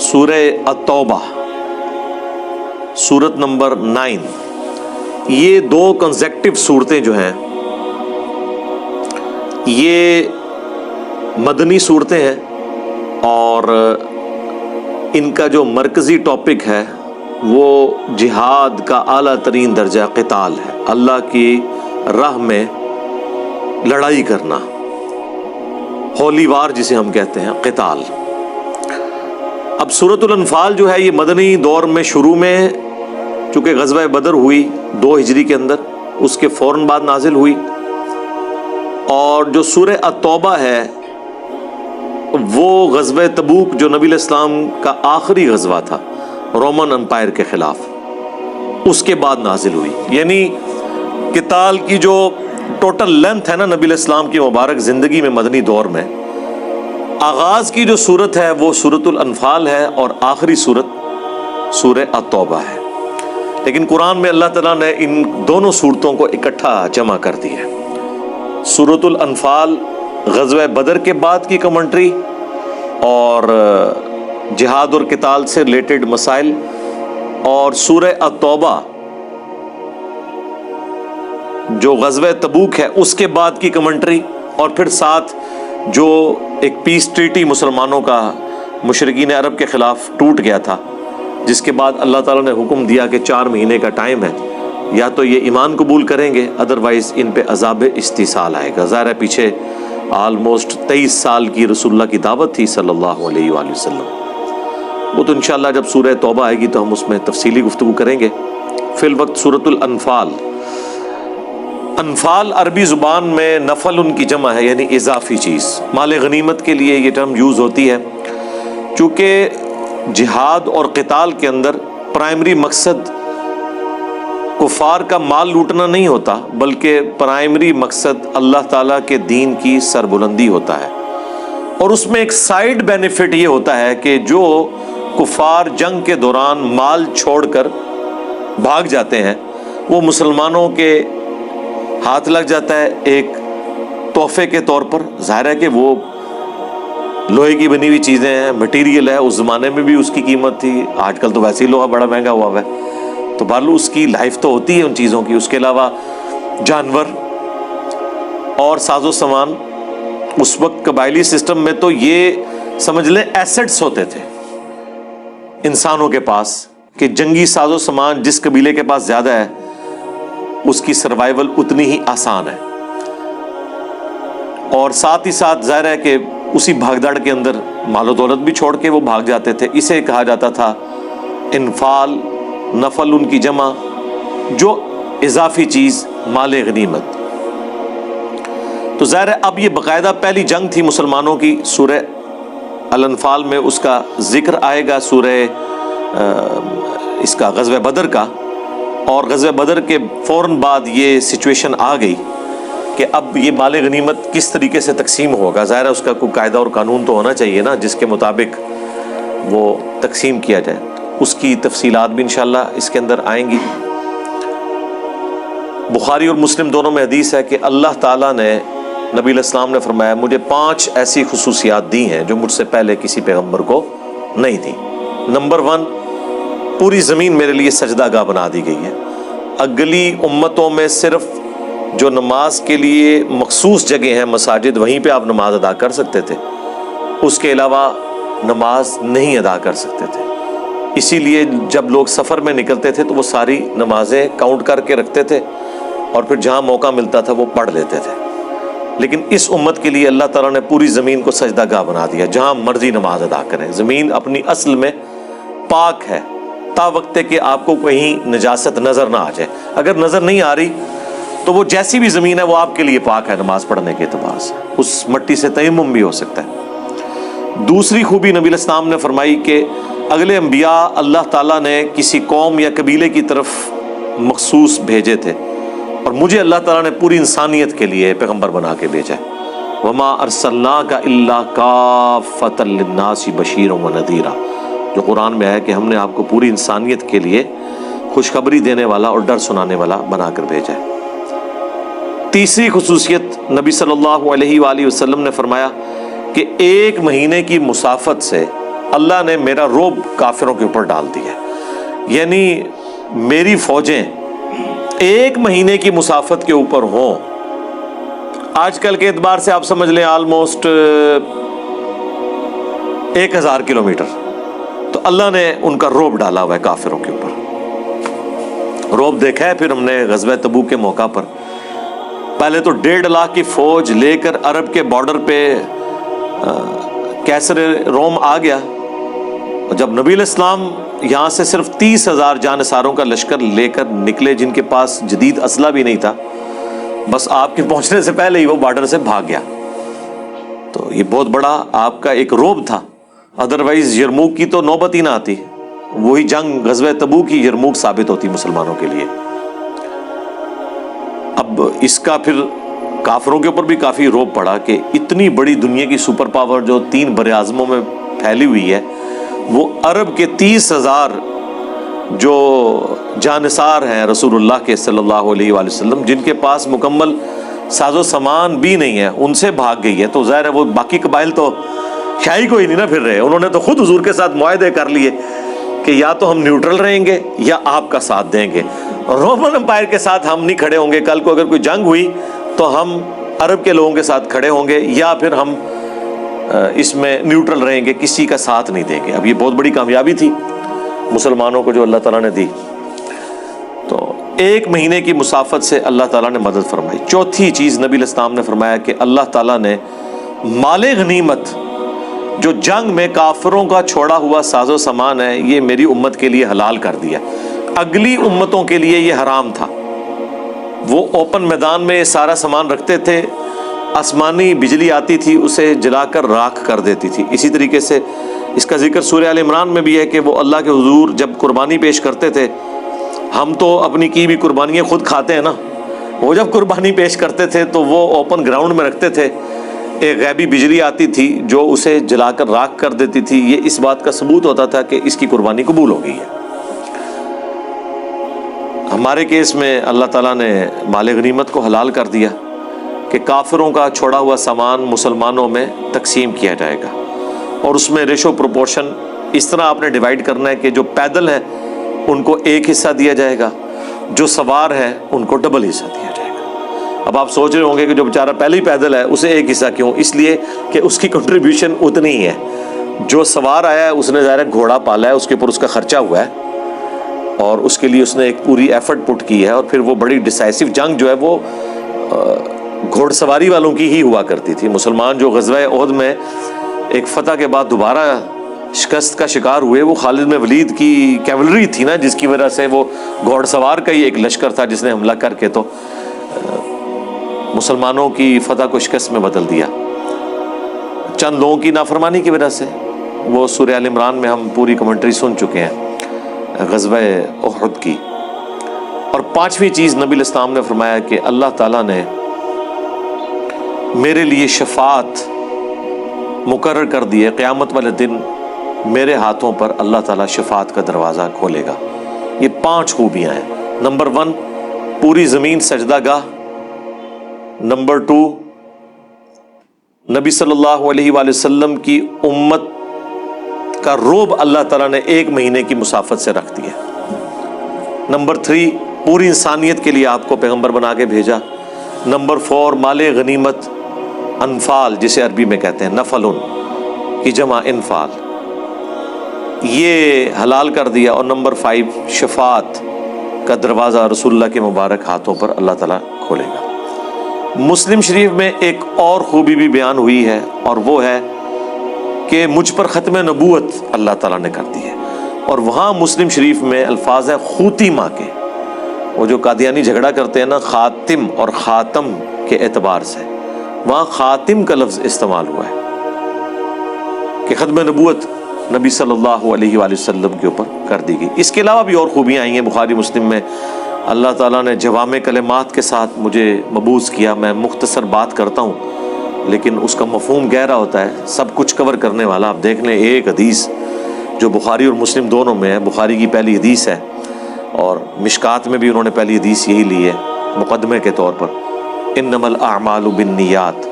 سورہ التوبہ سورت نمبر 9، یہ دو کنزیکٹو صورتیں جو ہیں یہ مدنی صورتیں ہیں، اور ان کا جو مرکزی ٹاپک ہے وہ جہاد کا اعلیٰ ترین درجہ قتال ہے، اللہ کی راہ میں لڑائی کرنا، ہولی وار جسے ہم کہتے ہیں، قتال۔ اب سورۃ الانفال جو ہے یہ مدنی دور میں شروع میں چونکہ غزوہ بدر ہوئی 2 ہجری کے اندر، اس کے فوراً بعد نازل ہوئی، اور جو سورہ التوبہ ہے وہ غزوہ تبوک جو نبی علیہ السلام کا آخری غزوہ تھا رومن امپائر کے خلاف، اس کے بعد نازل ہوئی۔ یعنی قتال کی جو ٹوٹل لینتھ ہے نا نبی علیہ السلام کی مبارک زندگی میں مدنی دور میں، آغاز کی جو صورت ہے وہ سورۃ الانفال ہے اور آخری صورت سورہ التوبہ ہے، لیکن قرآن میں اللہ تعالیٰ نے ان دونوں صورتوں کو اکٹھا جمع کر دی ہے۔ سورۃ الانفال غزوہ بدر کے بعد کی کمنٹری اور جہاد اور قتال سے ریلیٹڈ مسائل، اور سورہ التوبہ جو غزوہ تبوک ہے اس کے بعد کی کمنٹری، اور پھر ساتھ جو ایک پیس ٹریٹی مسلمانوں کا مشرکین عرب کے خلاف ٹوٹ گیا تھا، جس کے بعد اللہ تعالیٰ نے حکم دیا کہ 4 مہینے کا ٹائم ہے، یا تو یہ ایمان قبول کریں گے، ادروائز ان پہ عذاب استحصال آئے گا۔ ظاہر ہے پیچھے آلموسٹ 23 سال کی رسول اللہ کی دعوت تھی صلی اللہ علیہ وآلہ وسلم، وہ تو انشاءاللہ جب سورہ توبہ آئے گی تو ہم اس میں تفصیلی گفتگو کریں گے۔ فی الوقت سورۃ الانفال، انفال عربی زبان میں نفل ان کی جمع ہے، یعنی اضافی چیز، مال غنیمت کے لیے یہ ٹرم یوز ہوتی ہے، چونکہ جہاد اور قتال کے اندر پرائمری مقصد کفار کا مال لوٹنا نہیں ہوتا، بلکہ پرائمری مقصد اللہ تعالیٰ کے دین کی سربلندی ہوتا ہے، اور اس میں ایک سائیڈ بینیفٹ یہ ہوتا ہے کہ جو کفار جنگ کے دوران مال چھوڑ کر بھاگ جاتے ہیں وہ مسلمانوں کے ہاتھ لگ جاتا ہے ایک تحفے کے طور پر۔ ظاہر ہے کہ وہ لوہے کی بنی ہوئی چیزیں ہیں، مٹیریل ہے، اس زمانے میں بھی اس کی قیمت تھی، آج کل تو ویسے ہی لوہا بڑا مہنگا ہوا ہے، تو بہرحال اس کی لائف تو ہوتی ہے ان چیزوں کی۔ اس کے علاوہ جانور اور ساز و سامان، اس وقت قبائلی سسٹم میں تو یہ سمجھ لیں ایسٹس ہوتے تھے انسانوں کے پاس، کہ جنگی ساز و سامان جس قبیلے کے پاس زیادہ ہے اس کی سروائیول اتنی ہی آسان ہے، اور ساتھ ہی ساتھ ظاہر ہے کہ اسی بھاگ دوڑ کے اندر مال و دولت بھی چھوڑ کے وہ بھاگ جاتے تھے۔ اسے کہا جاتا تھا انفال، نفل ان کی جمع، جو اضافی چیز مال غنیمت۔ تو ظاہر ہے اب یہ باقاعدہ پہلی جنگ تھی مسلمانوں کی، سورہ الانفال میں اس کا ذکر آئے گا، سورہ اس کا غزوہ بدر کا، اور غزوہ بدر کے فوراً بعد یہ سچویشن آ گئی کہ اب یہ مال غنیمت کس طریقے سے تقسیم ہوگا۔ ظاہر ہے اس کا کوئی قاعدہ اور قانون تو ہونا چاہیے نا جس کے مطابق وہ تقسیم کیا جائے، اس کی تفصیلات بھی انشاءاللہ اس کے اندر آئیں گی۔ بخاری اور مسلم دونوں میں حدیث ہے کہ اللہ تعالیٰ نے، نبی علیہ السلام نے فرمایا، مجھے 5 ایسی خصوصیات دی ہیں جو مجھ سے پہلے کسی پیغمبر کو نہیں تھی۔ نمبر 1، پوری زمین میرے لیے سجدہ گاہ بنا دی گئی ہے۔ اگلی امتوں میں صرف جو نماز کے لیے مخصوص جگہ ہیں مساجد، وہیں پہ آپ نماز ادا کر سکتے تھے، اس کے علاوہ نماز نہیں ادا کر سکتے تھے۔ اسی لیے جب لوگ سفر میں نکلتے تھے تو وہ ساری نمازیں کاؤنٹ کر کے رکھتے تھے، اور پھر جہاں موقع ملتا تھا وہ پڑھ لیتے تھے۔ لیکن اس امت کے لیے اللہ تعالیٰ نے پوری زمین کو سجدہ گاہ بنا دیا، جہاں مرضی نماز ادا کریں۔ زمین اپنی اصل میں پاک ہے، تا وقت کہ آپ کو کہیں نجاست نظر نہ آ جائے۔ اگر نظر نہیں آ رہی تو وہ جیسی بھی زمین ہے وہ آپ کے لیے پاک ہے نماز پڑھنے کے اعتبار سے، اس مٹی سے تیمم بھی ہو سکتا ہے۔ دوسری خوبی نبی علیہ السلام نے فرمائی کہ اگلے انبیاء اللہ تعالیٰ نے کسی قوم یا قبیلے کی طرف مخصوص بھیجے تھے، اور مجھے اللہ تعالیٰ نے پوری انسانیت کے لیے پیغمبر بنا کے بھیجا ہے۔ وَمَا أَرْسَلْنَاكَ إِلَّا كَافَّةً لِلنَّاسِ بَشِيرًا وَنَذِيرًا، جو قرآن میں ہے کہ ہم نے آپ کو پوری انسانیت کے لیے خوشخبری دینے والا اور ڈر سنانے والا بنا کر بھیجا ہے۔ تیسری خصوصیت نبی صلی اللہ علیہ وآلہ وسلم نے فرمایا کہ 1 مہینے کی مسافت سے اللہ نے میرا رعب کافروں کے اوپر ڈال دیا. یعنی میری فوجیں 1 مہینے کی مسافت کے اوپر ہوں، آج کل کے اعتبار سے آپ سمجھ لیں آلموسٹ 1000 کلومیٹر، تو اللہ نے ان کا رعب ڈالا ہوا ہے کافروں کے اوپر. رعب دیکھا ہے پھر ہم نے غزوہ تبوک کے موقع پر. پہلے تو 1.5 لاکھ کی فوج لے کر عرب کے بارڈر پہ کیسر روم آ گیا، اور جب نبی علیہ السلام یہاں سے صرف 30,000 جانثاروں کا لشکر لے کر نکلے، جن کے پاس جدید اسلحہ بھی نہیں تھا، بس آپ کے پہنچنے سے پہلے ہی وہ بارڈر سے بھاگ گیا. تو یہ بہت بڑا آپ کا ایک رعب تھا. ادروائز یرموک کی تو نوبت ہی نہ آتی، وہی جنگ غزوہ تبوک کی یرموک ثابت ہوتی مسلمانوں کے لیے. اب اس کا پھر کافروں کے اوپر بھی کافی رعب پڑا کہ اتنی بڑی دنیا کی سپر پاور جو 3 بر اعظموں میں پھیلی ہوئی ہے، وہ عرب کے 30,000 جو جانثار ہیں رسول اللہ کے صلی اللہ علیہ وآلہ وسلم، جن کے پاس مکمل ساز و سامان بھی نہیں ہے، ان سے بھاگ گئی ہے. تو ظاہر ہے وہ باقی قبائل تو کھائی کوئی نہیں نہ پھر رہے. انہوں نے تو خود حضور کے ساتھ معاہدے کر لیے کہ یا تو ہم نیوٹرل رہیں گے یا آپ کا ساتھ دیں گے. رومن امپائر کے ساتھ ہم نہیں کھڑے ہوں گے، کل کو اگر کوئی جنگ ہوئی تو ہم عرب کے لوگوں کے ساتھ کھڑے ہوں گے، یا پھر ہم اس میں نیوٹرل رہیں گے، کسی کا ساتھ نہیں دیں گے. اب یہ بہت بڑی کامیابی تھی مسلمانوں کو جو اللہ تعالیٰ نے دی. تو 1 مہینے کی مسافت سے اللہ تعالیٰ نے مدد فرمائی. چوتھی چیز نبی علیہ السلام نے فرمایا کہ اللہ تعالیٰ نے مال غنیمت جو جنگ میں کافروں کا چھوڑا ہوا ساز و سامان ہے، یہ میری امت کے لیے حلال کر دیا. اگلی امتوں کے لیے یہ حرام تھا. وہ اوپن میدان میں سارا سامان رکھتے تھے، آسمانی بجلی آتی تھی اسے جلا کر راکھ کر دیتی تھی. اسی طریقے سے اس کا ذکر سورہ آل عمران میں بھی ہے کہ وہ اللہ کے حضور جب قربانی پیش کرتے تھے، ہم تو اپنی کی بھی قربانیاں خود کھاتے ہیں نا، وہ جب قربانی پیش کرتے تھے تو وہ اوپن گراؤنڈ میں رکھتے تھے، ایک غیبی بجلی آتی تھی جو اسے جلا کر راکھ کر دیتی تھی. یہ اس بات کا ثبوت ہوتا تھا کہ اس کی قربانی قبول ہو گئی ہے. ہمارے کیس میں اللہ تعالیٰ نے مال غنیمت کو حلال کر دیا کہ کافروں کا چھوڑا ہوا سامان مسلمانوں میں تقسیم کیا جائے گا، اور اس میں ریشو پروپورشن اس طرح آپ نے ڈیوائیڈ کرنا ہے کہ جو پیدل ہیں ان کو 1 حصہ دیا جائے گا، جو سوار ہیں ان کو ڈبل حصہ دیا جائے گا. اب آپ سوچ رہے ہوں گے کہ جو بیچارہ پہلے ہی پیدل ہے اسے 1 حصہ کیوں؟ اس لیے کہ اس کی کنٹریبیوشن اتنی ہی ہے. جو سوار آیا ہے اس نے ظاہر گھوڑا پالا ہے، اس کے اوپر اس کا خرچہ ہوا ہے، اور اس کے لیے اس نے ایک پوری ایفرٹ پٹ کی ہے. اور پھر وہ بڑی ڈیسائسو جنگ جو ہے وہ گھوڑ سواری والوں کی ہی ہوا کرتی تھی. مسلمان جو غزوہ احد میں ایک فتح کے بعد دوبارہ شکست کا شکار ہوئے، وہ خالد بن ولید کی کیولری تھی نا، جس کی وجہ سے وہ گھوڑ سوار کا ہی ایک لشکر تھا جس نے حملہ کر کے تو مسلمانوں کی فتح کو شکست میں بدل دیا. چند لوگوں کی نافرمانی کی وجہ سے. وہ سورہ آل عمران میں ہم پوری کمنٹری سن چکے ہیں غزوہ احد کی. اور 5ویں چیز نبی علیہ السلام نے فرمایا کہ اللہ تعالیٰ نے میرے لیے شفاعت مقرر کر دی ہے. قیامت والے دن میرے ہاتھوں پر اللہ تعالیٰ شفاعت کا دروازہ کھولے گا. یہ 5 خوبیاں ہیں. نمبر 1، پوری زمین سجدہ گاہ. نمبر 2، نبی صلی اللہ علیہ وآلہ وسلم کی امت کا رعب اللہ تعالیٰ نے 1 مہینے کی مسافت سے رکھ دیا. نمبر 3، پوری انسانیت کے لیے آپ کو پیغمبر بنا کے بھیجا. نمبر 4، مال غنیمت، انفال جسے عربی میں کہتے ہیں، نفلن کی جمع انفال، یہ حلال کر دیا. اور نمبر 5، شفاعت کا دروازہ رسول اللہ کے مبارک ہاتھوں پر اللہ تعالیٰ کھولے گا. مسلم شریف میں ایک اور خوبی بھی بیان ہوئی ہے، اور وہ ہے کہ مجھ پر ختم نبوت اللہ تعالیٰ نے کر دی ہے. اور وہاں مسلم شریف میں الفاظ ہے خوتیمہ کے. وہ جو قادیانی جھگڑا کرتے ہیں نا خاتم اور خاتم کے اعتبار سے، وہاں خاتم کا لفظ استعمال ہوا ہے کہ ختم نبوت نبی صلی اللہ علیہ وآلہ وسلم کے اوپر کر دی گئی. اس کے علاوہ بھی اور خوبیاں آئی ہیں بخاری مسلم میں. اللہ تعالیٰ نے جوامع کلمات کے ساتھ مجھے مبعوث کیا. میں مختصر بات کرتا ہوں لیکن اس کا مفہوم گہرا ہوتا ہے، سب کچھ کور کرنے والا. آپ دیکھ لیں ایک حدیث جو بخاری اور مسلم دونوں میں ہے. بخاری کی پہلی حدیث ہے اور مشکات میں بھی انہوں نے پہلی حدیث یہی لی ہے مقدمے کے طور پر، انما الاعمال بالنیات.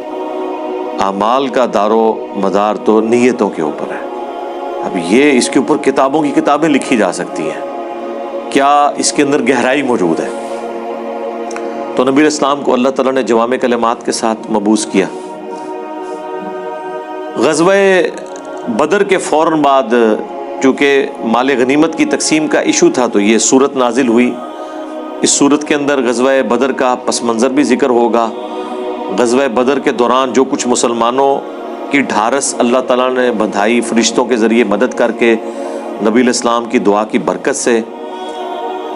اعمال کا دار و مدار تو نیتوں کے اوپر ہے۔ اب یہ اس کے اوپر کتابوں کی کتابیں لکھی جا سکتی ہیں، کیا اس کے اندر گہرائی موجود ہے؟ تو نبی علیہ السلام کو اللہ تعالیٰ نے جوامع کلمات کے ساتھ مبعوث کیا۔ غزوہ بدر کے فوراً بعد چونکہ مال غنیمت کی تقسیم کا ایشو تھا تو یہ صورت نازل ہوئی۔ اس صورت کے اندر غزوہ بدر کا پس منظر بھی ذکر ہوگا۔ غزوہ بدر کے دوران جو کچھ مسلمانوں کی ڈھارس اللہ تعالیٰ نے بندھائی، فرشتوں کے ذریعے مدد کر کے، نبی علیہ السلام کی دعا کی برکت سے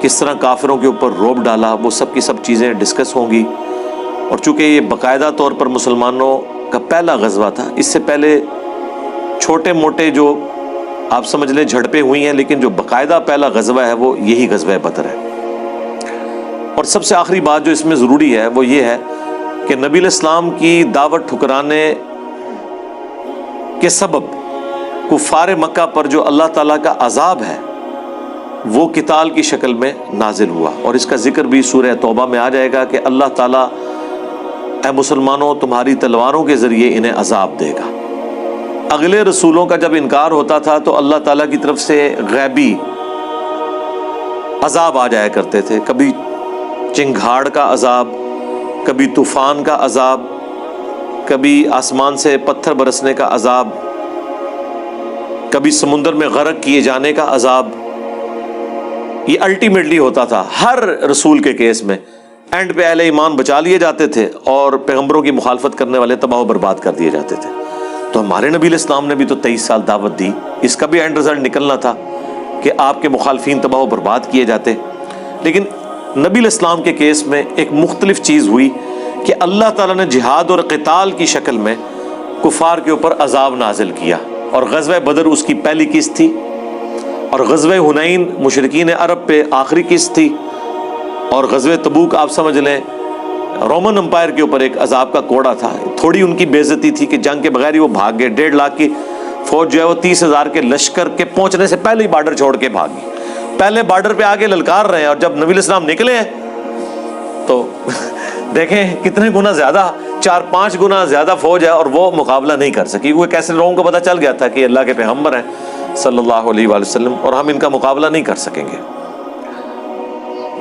کس طرح کافروں کے اوپر رعب ڈالا، وہ سب کی سب چیزیں ڈسکس ہوں گی۔ اور چونکہ یہ باقاعدہ طور پر مسلمانوں کا پہلا غزوہ تھا، اس سے پہلے چھوٹے موٹے جو آپ سمجھ لیں جھڑپیں ہوئی ہیں، لیکن جو باقاعدہ پہلا غزوہ ہے وہ یہی غزوہ بدر ہے۔ اور سب سے آخری بات جو اس میں ضروری ہے وہ یہ ہے کہ نبی علیہ السلام کی دعوت ٹھکرانے کے سبب کفار مکہ پر جو اللہ تعالیٰ کا عذاب ہے وہ قتال کی شکل میں نازل ہوا، اور اس کا ذکر بھی سورہ توبہ میں آ جائے گا کہ اللہ تعالیٰ اے مسلمانوں تمہاری تلواروں کے ذریعے انہیں عذاب دے گا۔ اگلے رسولوں کا جب انکار ہوتا تھا تو اللہ تعالیٰ کی طرف سے غیبی عذاب آ جایا کرتے تھے، کبھی چنگھاڑ کا عذاب، کبھی طوفان کا عذاب، کبھی آسمان سے پتھر برسنے کا عذاب، کبھی سمندر میں غرق کیے جانے کا عذاب۔ یہ الٹیمیٹلی ہوتا تھا ہر رسول کے کیس میں، اینڈ پہ اہل ایمان بچا لیے جاتے تھے اور پیغمبروں کی مخالفت کرنے والے تباہ و برباد کر دیے جاتے تھے۔ تو ہمارے نبی علیہ السلام نے بھی تو 23 سال دعوت دی، اس کا بھی اینڈ رزلٹ نکلنا تھا کہ آپ کے مخالفین تباہ و برباد کیے جاتے۔ لیکن نبی علیہ السلام کے کیس میں ایک مختلف چیز ہوئی کہ اللہ تعالیٰ نے جہاد اور قتال کی شکل میں کفار کے اوپر عذاب نازل کیا، اور غزوہ بدر اس کی پہلی قسط تھی، اور غزوہ حنین مشرکین عرب پہ آخری قسط تھی، اور غزوہ تبوک آپ سمجھ لیں رومن امپائر کے اوپر ایک عذاب کا کوڑا تھا۔ تھوڑی ان کی بے عزتی تھی کہ جنگ کے بغیر ہی وہ بھاگ گئے، 1.5 لاکھ کی فوج جو ہے وہ 30,000 کے لشکر کے پہنچنے سے پہلے ہی بارڈر چھوڑ کے بھاگی، پہلے بارڈر پہ آگے للکار رہے ہیں، اور جب نبی علیہ السلام نکلے ہیں تو دیکھیں کتنے گنا زیادہ، 4-5 گنا زیادہ فوج ہے، اور وہ مقابلہ نہیں کر سکی۔ وہ کیسے لوگوں کو پتہ چل گیا تھا کہ اللہ کے پیغمبر ہیں صلی اللہ علیہ وآلہ وسلم، اور ہم ان کا مقابلہ نہیں کر سکیں گے۔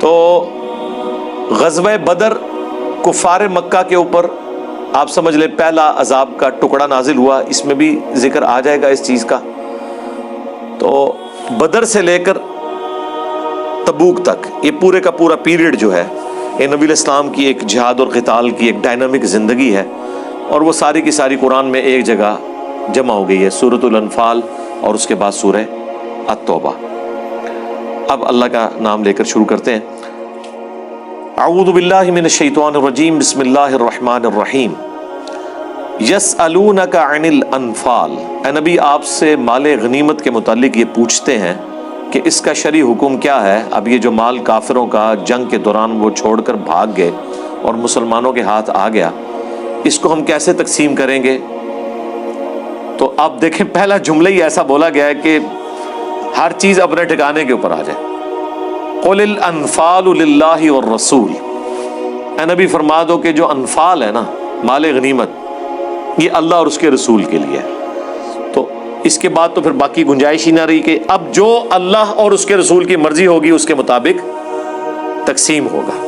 تو غزوہ بدر کفار مکہ کے اوپر آپ سمجھ لیں پہلا عذاب کا ٹکڑا نازل ہوا، اس میں بھی ذکر آ جائے گا اس چیز کا۔ تو بدر سے لے کر تبوک تک یہ پورے کا پورا پیریڈ جو ہے یہ نبی علیہ السلام کی ایک جہاد اور قتال کی ایک ڈائنامک زندگی ہے، اور وہ ساری کی ساری قرآن میں ایک جگہ جمع ہو گئی ہے، سورۃ الانفال اور اس کے بعد سورہ التوبہ۔ اب اللہ کا نام لے کر شروع کرتے ہیں۔ اعوذ باللہ من الشیطان الرجیم، بسم اللہ الرحمن الرحیم۔ یسألونک عن الانفال، اے نبی آپ سے مال غنیمت کے متعلق یہ پوچھتے ہیں کہ اس کا شرعی حکم کیا ہے۔ اب یہ جو مال کافروں کا جنگ کے دوران وہ چھوڑ کر بھاگ گئے اور مسلمانوں کے ہاتھ آ گیا، اس کو ہم کیسے تقسیم کریں گے؟ تو آپ دیکھیں پہلا جملہ ہی ایسا بولا گیا ہے کہ ہر چیز اپنے ٹھکانے کے اوپر آ جائے۔ قل الانفال للہ والرسول، اے نبی فرما دو کہ جو انفال ہے نا، مال غنیمت، یہ اللہ اور اس کے رسول کے لیے ہے۔ تو اس کے بعد تو پھر باقی گنجائش ہی نہ رہی کہ اب جو اللہ اور اس کے رسول کی مرضی ہوگی اس کے مطابق تقسیم ہوگا۔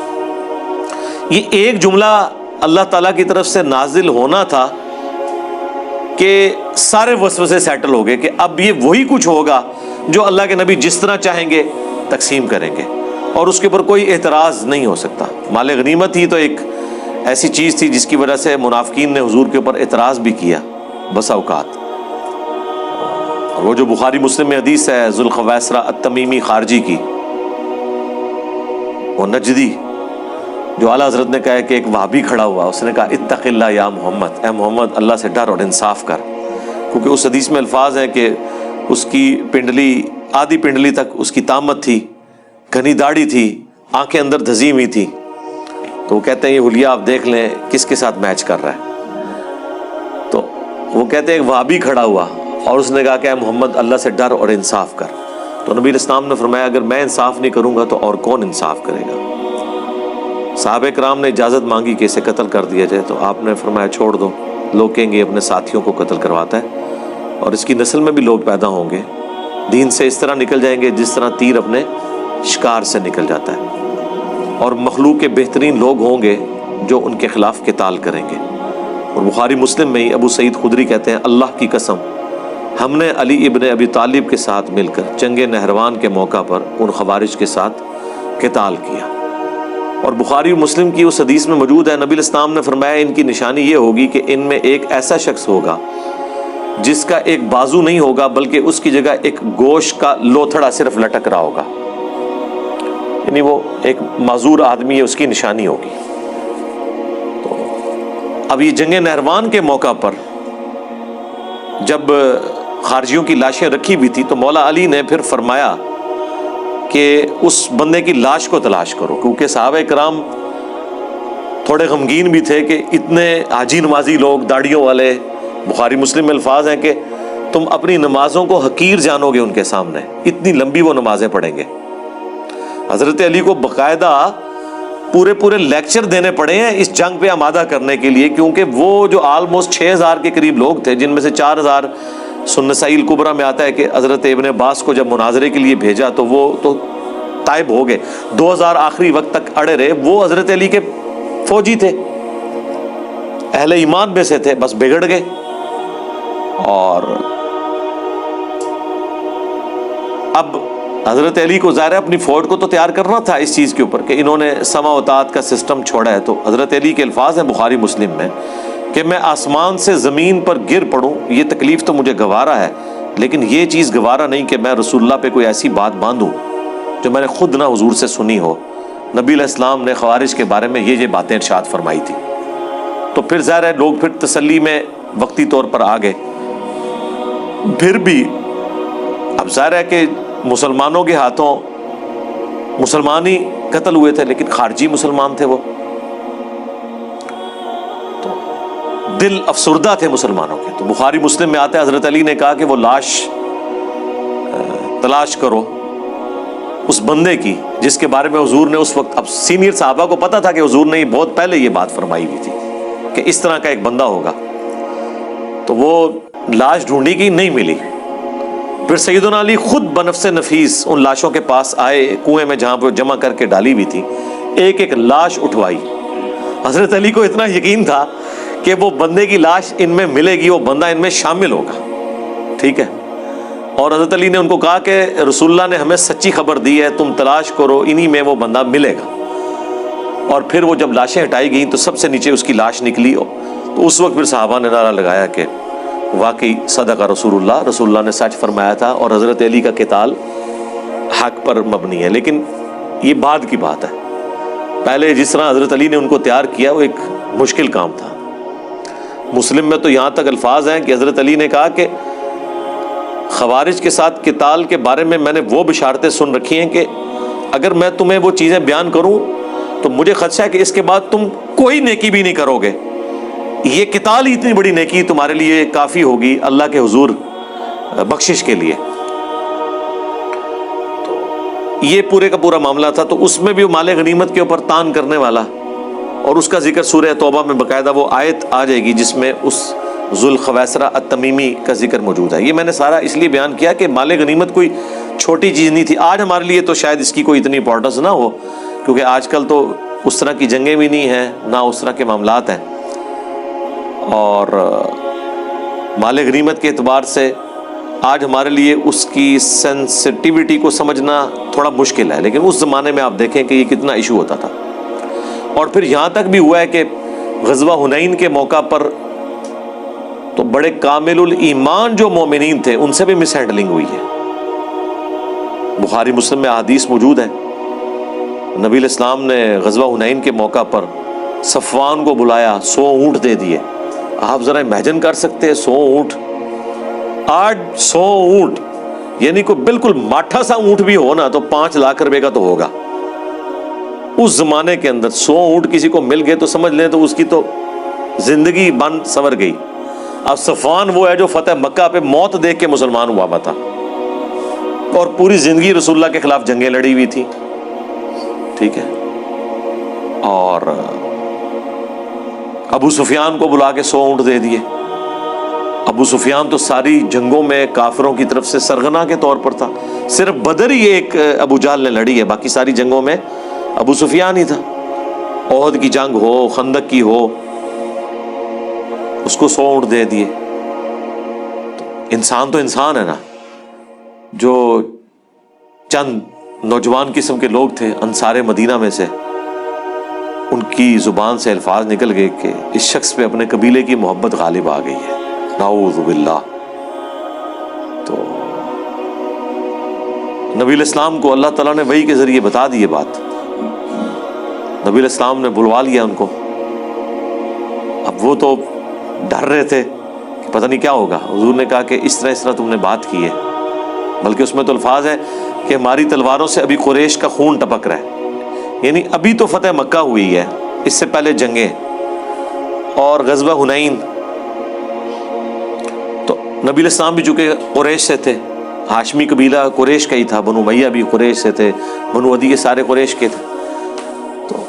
یہ ایک جملہ اللہ تعالیٰ کی طرف سے نازل ہونا تھا کہ سارے وسوسے سیٹل ہو گئے کہ اب یہ وہی کچھ ہوگا جو اللہ کے نبی جس طرح چاہیں گے تقسیم کریں گے، اور اس کے اوپر کوئی اعتراض نہیں ہو سکتا۔ مال غنیمت ہی تو ایک ایسی چیز تھی جس کی وجہ سے منافقین نے حضور کے اوپر اعتراض بھی کیا بسا اوقات۔ اور وہ جو بخاری مسلم میں حدیث ہے ذوالخویسرہ التمیمی خارجی کی، وہ نجدی جو اعلیٰ حضرت نے کہا کہ ایک وہابی کھڑا ہوا، اس نے کہا اتق اللہ یا محمد، اے محمد اللہ سے ڈر اور انصاف کر، کیونکہ اس حدیث میں الفاظ ہیں کہ اس کی پنڈلی آدھی پنڈلی تک اس کی تامت تھی، گھنی داڑھی تھی، آنکھیں اندر دھسی ہوئی تھی۔ تو وہ کہتے ہیں یہ حلیہ آپ دیکھ لیں کس کے ساتھ میچ کر رہا ہے۔ تو وہ کہتے ہیں ایک وہابی کھڑا ہوا اور اس نے کہا کہ اے محمد اللہ سے ڈر اور انصاف کر۔ تو نبی علیہ السلام نے فرمایا اگر میں انصاف نہیں کروں گا تو اور کون انصاف کرے گا؟ صحابہ کرام نے اجازت مانگی کہ اسے قتل کر دیا جائے، تو آپ نے فرمایا چھوڑ دو، لوگ کہیں گے اپنے ساتھیوں کو قتل کرواتا ہے، اور اس کی نسل میں بھی لوگ پیدا ہوں گے دین سے اس طرح نکل جائیں گے جس طرح تیر اپنے شکار سے نکل جاتا ہے، اور مخلوق کے بہترین لوگ ہوں گے جو ان کے خلاف قتال کریں گے۔ اور بخاری مسلم میں ہی ابو سعید خدری کہتے ہیں اللہ کی قسم ہم نے علی ابن ابی طالب کے ساتھ مل کر جنگ نہروان کے موقع پر ان خوارج کے ساتھ قتال کیا۔ اور بخاری و مسلم کی اس حدیث میں موجود ہے، نبی علیہ السلام نے فرمایا ان کی نشانی یہ ہوگی کہ ان میں ایک ایسا شخص ہوگا جس کا ایک بازو نہیں ہوگا بلکہ اس کی جگہ ایک گوشت کا لوتھڑا صرف لٹک رہا ہوگا، یعنی وہ ایک معذور آدمی ہے، اس کی نشانی ہوگی۔ تو اب یہ جنگ نہروان کے موقع پر جب خارجیوں کی لاشیں رکھی ہوئی تھی تو مولا علی نے پھر فرمایا کہ اس بندے کی لاش کو تلاش کرو، کیونکہ صحابہ کرام تھوڑے غمگین بھی تھے کہ اتنے حاجی نمازی لوگ داڑھیوں والے، بخاری مسلم میں الفاظ ہیں کہ تم اپنی نمازوں کو حقیر جانو گے ان کے سامنے، اتنی لمبی وہ نمازیں پڑھیں گے۔ حضرت علی کو باقاعدہ پورے لیکچر دینے پڑے ہیں اس جنگ پہ آمادہ کرنے کے لیے، کیونکہ وہ جو آلموسٹ 6000 کے قریب لوگ تھے، جن میں سے 4000 سنن نسائی الکبریٰ میں آتا ہے کہ حضرت ابن عباس کو جب مناظرے کے لیے بھیجا تو وہ تو طائب ہو گئے، 2000 آخری وقت تک اڑے رہے، وہ حضرت علی کے فوجی تھے، اہل ایمان میں سے تھے، بس بگڑ گئے۔ اور اب حضرت علی کو ظاہر ہے اپنی فوج کو تو تیار کرنا تھا اس چیز کے اوپر کہ انہوں نے سمع و اطاعت کا سسٹم چھوڑا ہے، تو حضرت علی کے الفاظ ہیں بخاری مسلم میں کہ میں آسمان سے زمین پر گر پڑوں یہ تکلیف تو مجھے گوارا ہے، لیکن یہ چیز گوارا نہیں کہ میں رسول اللہ پہ کوئی ایسی بات باندھوں جو میں نے خود نہ حضور سے سنی ہو۔ نبی علیہ السلام نے خوارج کے بارے میں یہ باتیں ارشاد فرمائی تھی۔ تو پھر ظاہر ہے لوگ پھر تسلی میں وقتی طور پر آ گئے۔ پھر بھی اب ظاہر ہے کہ مسلمانوں کے ہاتھوں مسلمان ہی قتل ہوئے تھے، لیکن خارجی مسلمان تھے، وہ تو دل افسردہ تھے مسلمانوں کے۔ تو بخاری مسلم میں آتا ہے حضرت علی نے کہا کہ وہ لاش تلاش کرو اس بندے کی جس کے بارے میں حضور نے اس وقت، اب سینئر صحابہ کو پتا تھا کہ حضور نے بہت پہلے یہ بات فرمائی ہوئی تھی کہ اس طرح کا ایک بندہ ہوگا، تو وہ لاش ڈھونڈی کی نہیں ملی۔ پھر سیدنا علی خود بنفس نفیس ان لاشوں کے پاس آئے، کنویں میں جہاں پہ جمع کر کے ڈالی ہوئی تھی، ایک ایک لاش اٹھوائی۔ حضرت علی کو اتنا یقین تھا کہ وہ بندے کی لاش ان میں ملے گی، وہ بندہ ان میں شامل ہوگا، ٹھیک ہے۔ اور حضرت علی نے ان کو کہا کہ رسول اللہ نے ہمیں سچی خبر دی ہے، تم تلاش کرو، انہی میں وہ بندہ ملے گا۔ اور پھر وہ جب لاشیں ہٹائی گئیں تو سب سے نیچے اس کی لاش نکلی، تو اس وقت پھر صحابہ نے نعرہ لگایا کہ واقعی صدق رسول اللہ نے سچ فرمایا تھا، اور حضرت علی کا قتال حق پر مبنی ہے۔ لیکن یہ بعد کی بات ہے، پہلے جس طرح حضرت علی نے ان کو تیار کیا وہ ایک مشکل کام تھا۔ مسلم میں تو یہاں تک الفاظ ہیں کہ حضرت علی نے کہا کہ خوارج کے ساتھ قتال کے بارے میں نے وہ بشارتیں سن رکھی ہیں کہ اگر میں تمہیں وہ چیزیں بیان کروں تو مجھے خدشہ ہے کہ اس کے بعد تم کوئی نیکی بھی نہیں کرو گے، یہ قتال ہی اتنی بڑی نیکی تمہارے لیے کافی ہوگی اللہ کے حضور بخشش کے لیے۔ تو یہ پورے کا پورا معاملہ تھا۔ تو اس میں بھی مال غنیمت کے اوپر تان کرنے والا، اور اس کا ذکر سورہ توبہ میں باقاعدہ وہ آیت آ جائے گی جس میں اس ذوالخویسرہ التمیمی کا ذکر موجود ہے۔ یہ میں نے سارا اس لیے بیان کیا کہ مال غنیمت کوئی چھوٹی چیز نہیں تھی۔ آج ہمارے لیے تو شاید اس کی کوئی اتنی امپورٹنس نہ ہو، کیونکہ آج کل تو اس طرح کی جنگیں بھی نہیں ہیں، نہ اس طرح کے معاملات ہیں، اور مال غنیمت کے اعتبار سے آج ہمارے لیے اس کی سینسٹیوٹی کو سمجھنا تھوڑا مشکل ہے، لیکن اس زمانے میں آپ دیکھیں کہ یہ کتنا ایشو ہوتا تھا۔ اور پھر یہاں تک بھی ہوا ہے کہ غزوہ حنین کے موقع پر تو بڑے کامل الایمان جو مومنین تھے ان سے بھی مس ہینڈلنگ ہوئی ہے۔ بخاری مسلم میں احادیث موجود ہیں، نبی علیہ السلام نے غزوہ حنین کے موقع پر صفوان کو بلایا، 100 اونٹ دے دیے۔ آپ ذرا امیجن کر سکتے ہیں 100 اونٹ، آج 100 اونٹ یعنی کوئی بالکل ماٹھا سا اونٹ بھی ہو نا تو 5 لاکھ روپے کا تو ہوگا۔ اس زمانے کے اندر 100 اونٹ کسی کو مل گئے تو سمجھ لیں تو اس کی تو زندگی بن سنور گئی۔ اب صفوان وہ ہے جو فتح مکہ پہ موت دیکھ کے مسلمان ہوا ہوا تھا، اور پوری زندگی رسول اللہ کے خلاف جنگیں لڑی ہوئی تھی، ٹھیک ہے۔ اور ابو سفیان کو بلا کے 100 اونٹ دے دیے. ابو سفیان تو ساری جنگوں میں کافروں کی طرف سے سرغنہ کے طور پر تھا. صرف بدر ہی ایک ابو جہل نے لڑی ہے، باقی ساری جنگوں میں ابو سفیان ہی تھا. احد کی جنگ ہو، خندق کی ہو، اس کو 100 اونٹ دے دیے. انسان تو انسان ہے نا. جو چند نوجوان قسم کے لوگ تھے انصار مدینہ میں سے، ان کی زبان سے الفاظ نکل گئے کہ اس شخص پہ اپنے قبیلے کی محبت غالب آ گئی ہے. نعوذ باللہ. تو نبی علیہ السلام کو اللہ تعالیٰ نے وحی کے ذریعے بتا دی یہ بات. نبی علیہ السلام نے بلوا لیا ان کو. اب وہ تو ڈر رہے تھے کہ پتہ نہیں کیا ہوگا. حضور نے کہا کہ اس طرح تم نے بات کی ہے، بلکہ اس میں تو الفاظ ہے کہ ہماری تلواروں سے ابھی قریش کا خون ٹپک رہا ہے. یعنی ابھی تو فتح مکہ ہوئی ہے، اس سے پہلے جنگیں اور غزوہ حنین. تو نبی علیہ السلام بھی چونکہ قریش سے تھے، ہاشمی قبیلہ قریش کا ہی تھا، بنو امیہ بھی قریش سے تھے، بنو عدی کے سارے قریش کے تھے. تو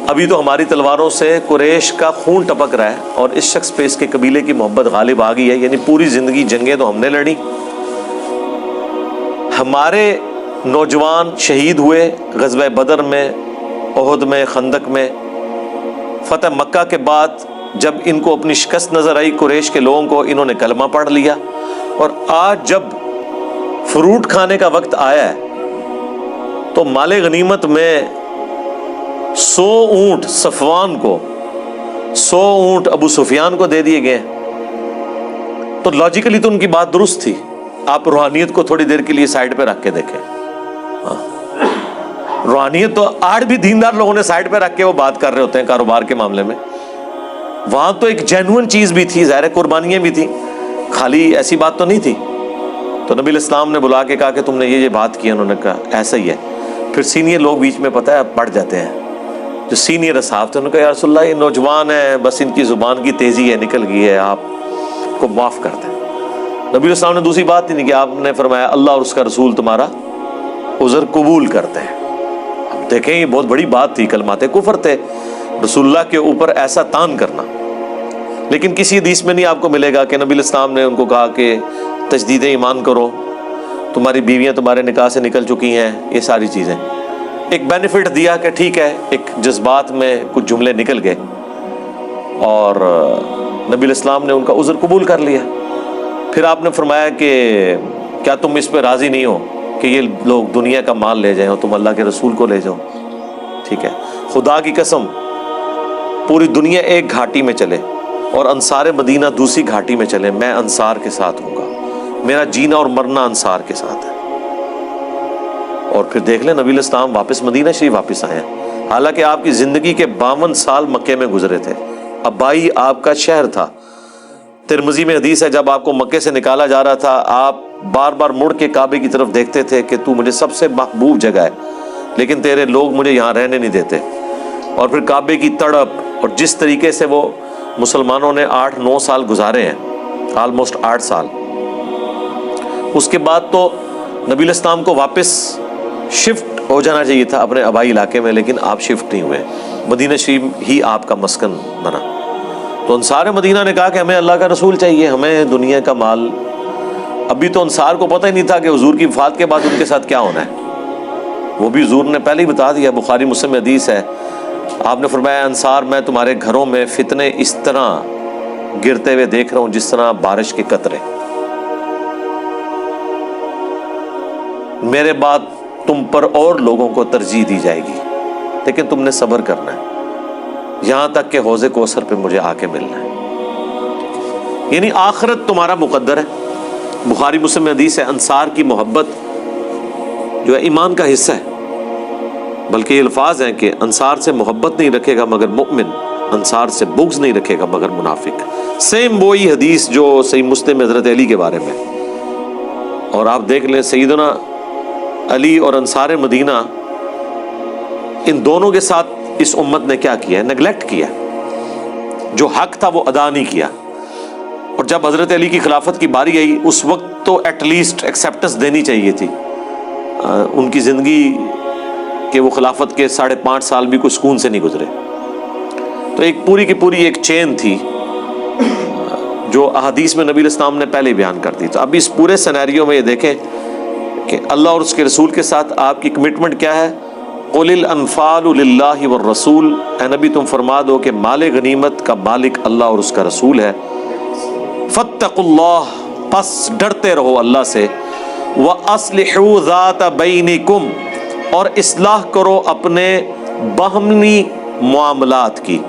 ابھی تو ہماری تلواروں سے قریش کا خون ٹپک رہا ہے اور اس شخص پہ اس کے قبیلے کی محبت غالب آ گئی ہے. یعنی پوری زندگی جنگیں تو ہم نے لڑی، ہمارے نوجوان شہید ہوئے غزوہ بدر میں، احد میں، خندق میں. فتح مکہ کے بعد جب ان کو اپنی شکست نظر آئی قریش کے لوگوں کو، انہوں نے کلمہ پڑھ لیا. اور آج جب فروٹ کھانے کا وقت آیا ہے تو مال غنیمت میں 100 اونٹ صفوان کو، 100 اونٹ ابو سفیان کو دے دیے گئے. تو لاجیکلی تو ان کی بات درست تھی. آپ روحانیت کو تھوڑی دیر کے لیے سائڈ پہ رکھ کے دیکھیں. روحانیت تو آج بھی دیندار لوگوں نے سائڈ پہ رکھ کے وہ بات کر رہے ہوتے ہیں کاروبار کے معاملے میں. وہاں تو ایک جینوئن چیز بھی تھی، ظاہر قربانیاں بھی تھیں، خالی ایسی بات تو نہیں تھی. تو نبی علیہ السلام نے بلا کے کہا کہ تم نے یہ بات کی. انہوں نے کہا ایسا ہی ہے. پھر سینئر لوگ بیچ میں پتہ ہے پڑ جاتے ہیں، جو سینئر اصحاب تھے، انہوں نے کہا یا رسول اللہ یہ نوجوان ہے، بس ان کی زبان کی تیزی ہے، نکل گئی ہے، آپ کو معاف کر دیں. نبی علیہ السلام نے دوسری بات نہیں کہ آپ نے فرمایا اللہ اور اس کا رسول تمہارا عذر قبول کرتے ہیں. اب دیکھیں یہ بہت بڑی بات تھی، کلمات کفر تھے، رسول اللہ کے اوپر ایسا تان کرنا. لیکن کسی حدیث میں نہیں آپ کو ملے گا کہ نبی علیہ السلام نے ان کو کہا کہ تجدید ایمان کرو، تمہاری بیویاں تمہارے نکاح سے نکل چکی ہیں. یہ ساری چیزیں ایک بینیفٹ دیا کہ ٹھیک ہے، ایک جذبات میں کچھ جملے نکل گئے اور نبی علیہ السلام نے ان کا عذر قبول کر لیا. پھر آپ نے فرمایا کہ کیا تم اس پہ راضی نہیں ہو کہ یہ لوگ دنیا کا مال لے جائیں اور تم اللہ کے رسول کو لے جاؤ؟ ٹھیک ہے، خدا کی قسم پوری دنیا ایک گھاٹی میں چلے اور انصار مدینہ دوسری گھاٹی میں چلے، میں انصار کے ساتھ ہوں گا. میرا جینا اور مرنا انصار کے ساتھ ہے. اور پھر دیکھ لیں نبی علیہ السلام واپس مدینہ شریف واپس آئے ہیں، حالانکہ آپ کی زندگی کے 52 سال مکے میں گزرے تھے. ابائی آپ کا شہر تھا. ترمذی میں حدیث ہے جب آپ کو مکے سے نکالا جا رہا تھا آپ بار بار مڑ کے کعبے کی طرف دیکھتے تھے کہ تو مجھے سب سے محبوب جگہ ہے، لیکن تیرے لوگ مجھے یہاں رہنے نہیں دیتے. اور پھر کعبے کی تڑپ اور جس طریقے سے وہ مسلمانوں نے 8-9 سال گزارے ہیں، آلموسٹ 8 سال. اس کے بعد تو نبی علیہ السلام کو واپس شفٹ ہو جانا چاہیے تھا اپنے آبائی علاقے میں، لیکن آپ شفٹ نہیں ہوئے، مدینہ شریف ہی آپ کا مسکن بنا. تو انصار مدینہ نے کہا کہ ہمیں اللہ کا رسول چاہیے، ہمیں دنیا کا مال. ابھی تو انصار کو پتہ ہی نہیں تھا کہ حضور کی وفات کے بعد ان کے ساتھ کیا ہونا ہے. وہ بھی حضور نے پہلے ہی بتا دیا، بخاری مسلم میں حدیث ہے. آپ نے فرمایا انصار میں تمہارے گھروں میں فتنے اس طرح گرتے ہوئے دیکھ رہا ہوں جس طرح بارش کے قطرے. میرے بعد تم پر اور لوگوں کو ترجیح دی جائے گی، لیکن تم نے صبر کرنا ہے یہاں تک کہ حوض کوثر پہ مجھے آ کے ملنا ہے. یعنی آخرت تمہارا مقدر ہے. بخاری مسلم میں حدیث ہے انصار کی محبت جو ہے ایمان کا حصہ ہے. بلکہ یہ الفاظ ہیں کہ انصار سے محبت نہیں رکھے گا مگر مؤمن، انصار سے بغض نہیں رکھے گا مگر منافق. سیم وہی حدیث جو صحیح مسلم میں حضرت علی کے بارے میں. اور آپ دیکھ لیں سیدنا علی اور انصار مدینہ ان دونوں کے ساتھ اس امت نے کیا کیا ہے؟ نیگلیکٹ کیا. جو حق تھا وہ ادا نہیں کیا. اور جب حضرت علی کی خلافت کی باری آئی اس وقت تو ایٹ لیسٹ ایکسیپٹنس دینی چاہیے تھی. ان کی زندگی کہ وہ خلافت کے 5.5 سال بھی کوئی سکون سے نہیں گزرے. تو ایک پوری کی پوری ایک چین تھی جو احادیث میں نبی علیہ السلام نے پہلے بیان کر دی. تو اب اس پورے سینیریو میں یہ دیکھیں کہ اللہ اور اس کے رسول کے ساتھ آپ کی کمٹمنٹ کیا ہے. قُلِ الْأَنْفَالُ لِلَّهِ وَالرَّسُولِ، اے نبی تم فرما دو کہ مال غنیمت کا مالک اللہ اور اس کا رسول ہے. فَاتَّقُوا اللَّهَ، پس ڈرتے رہو اللہ سے. وَأَصْلِحُوا ذَاتَ بَيْنِكُمْ، اور اصلاح کرو اپنے باہمی معاملات کی.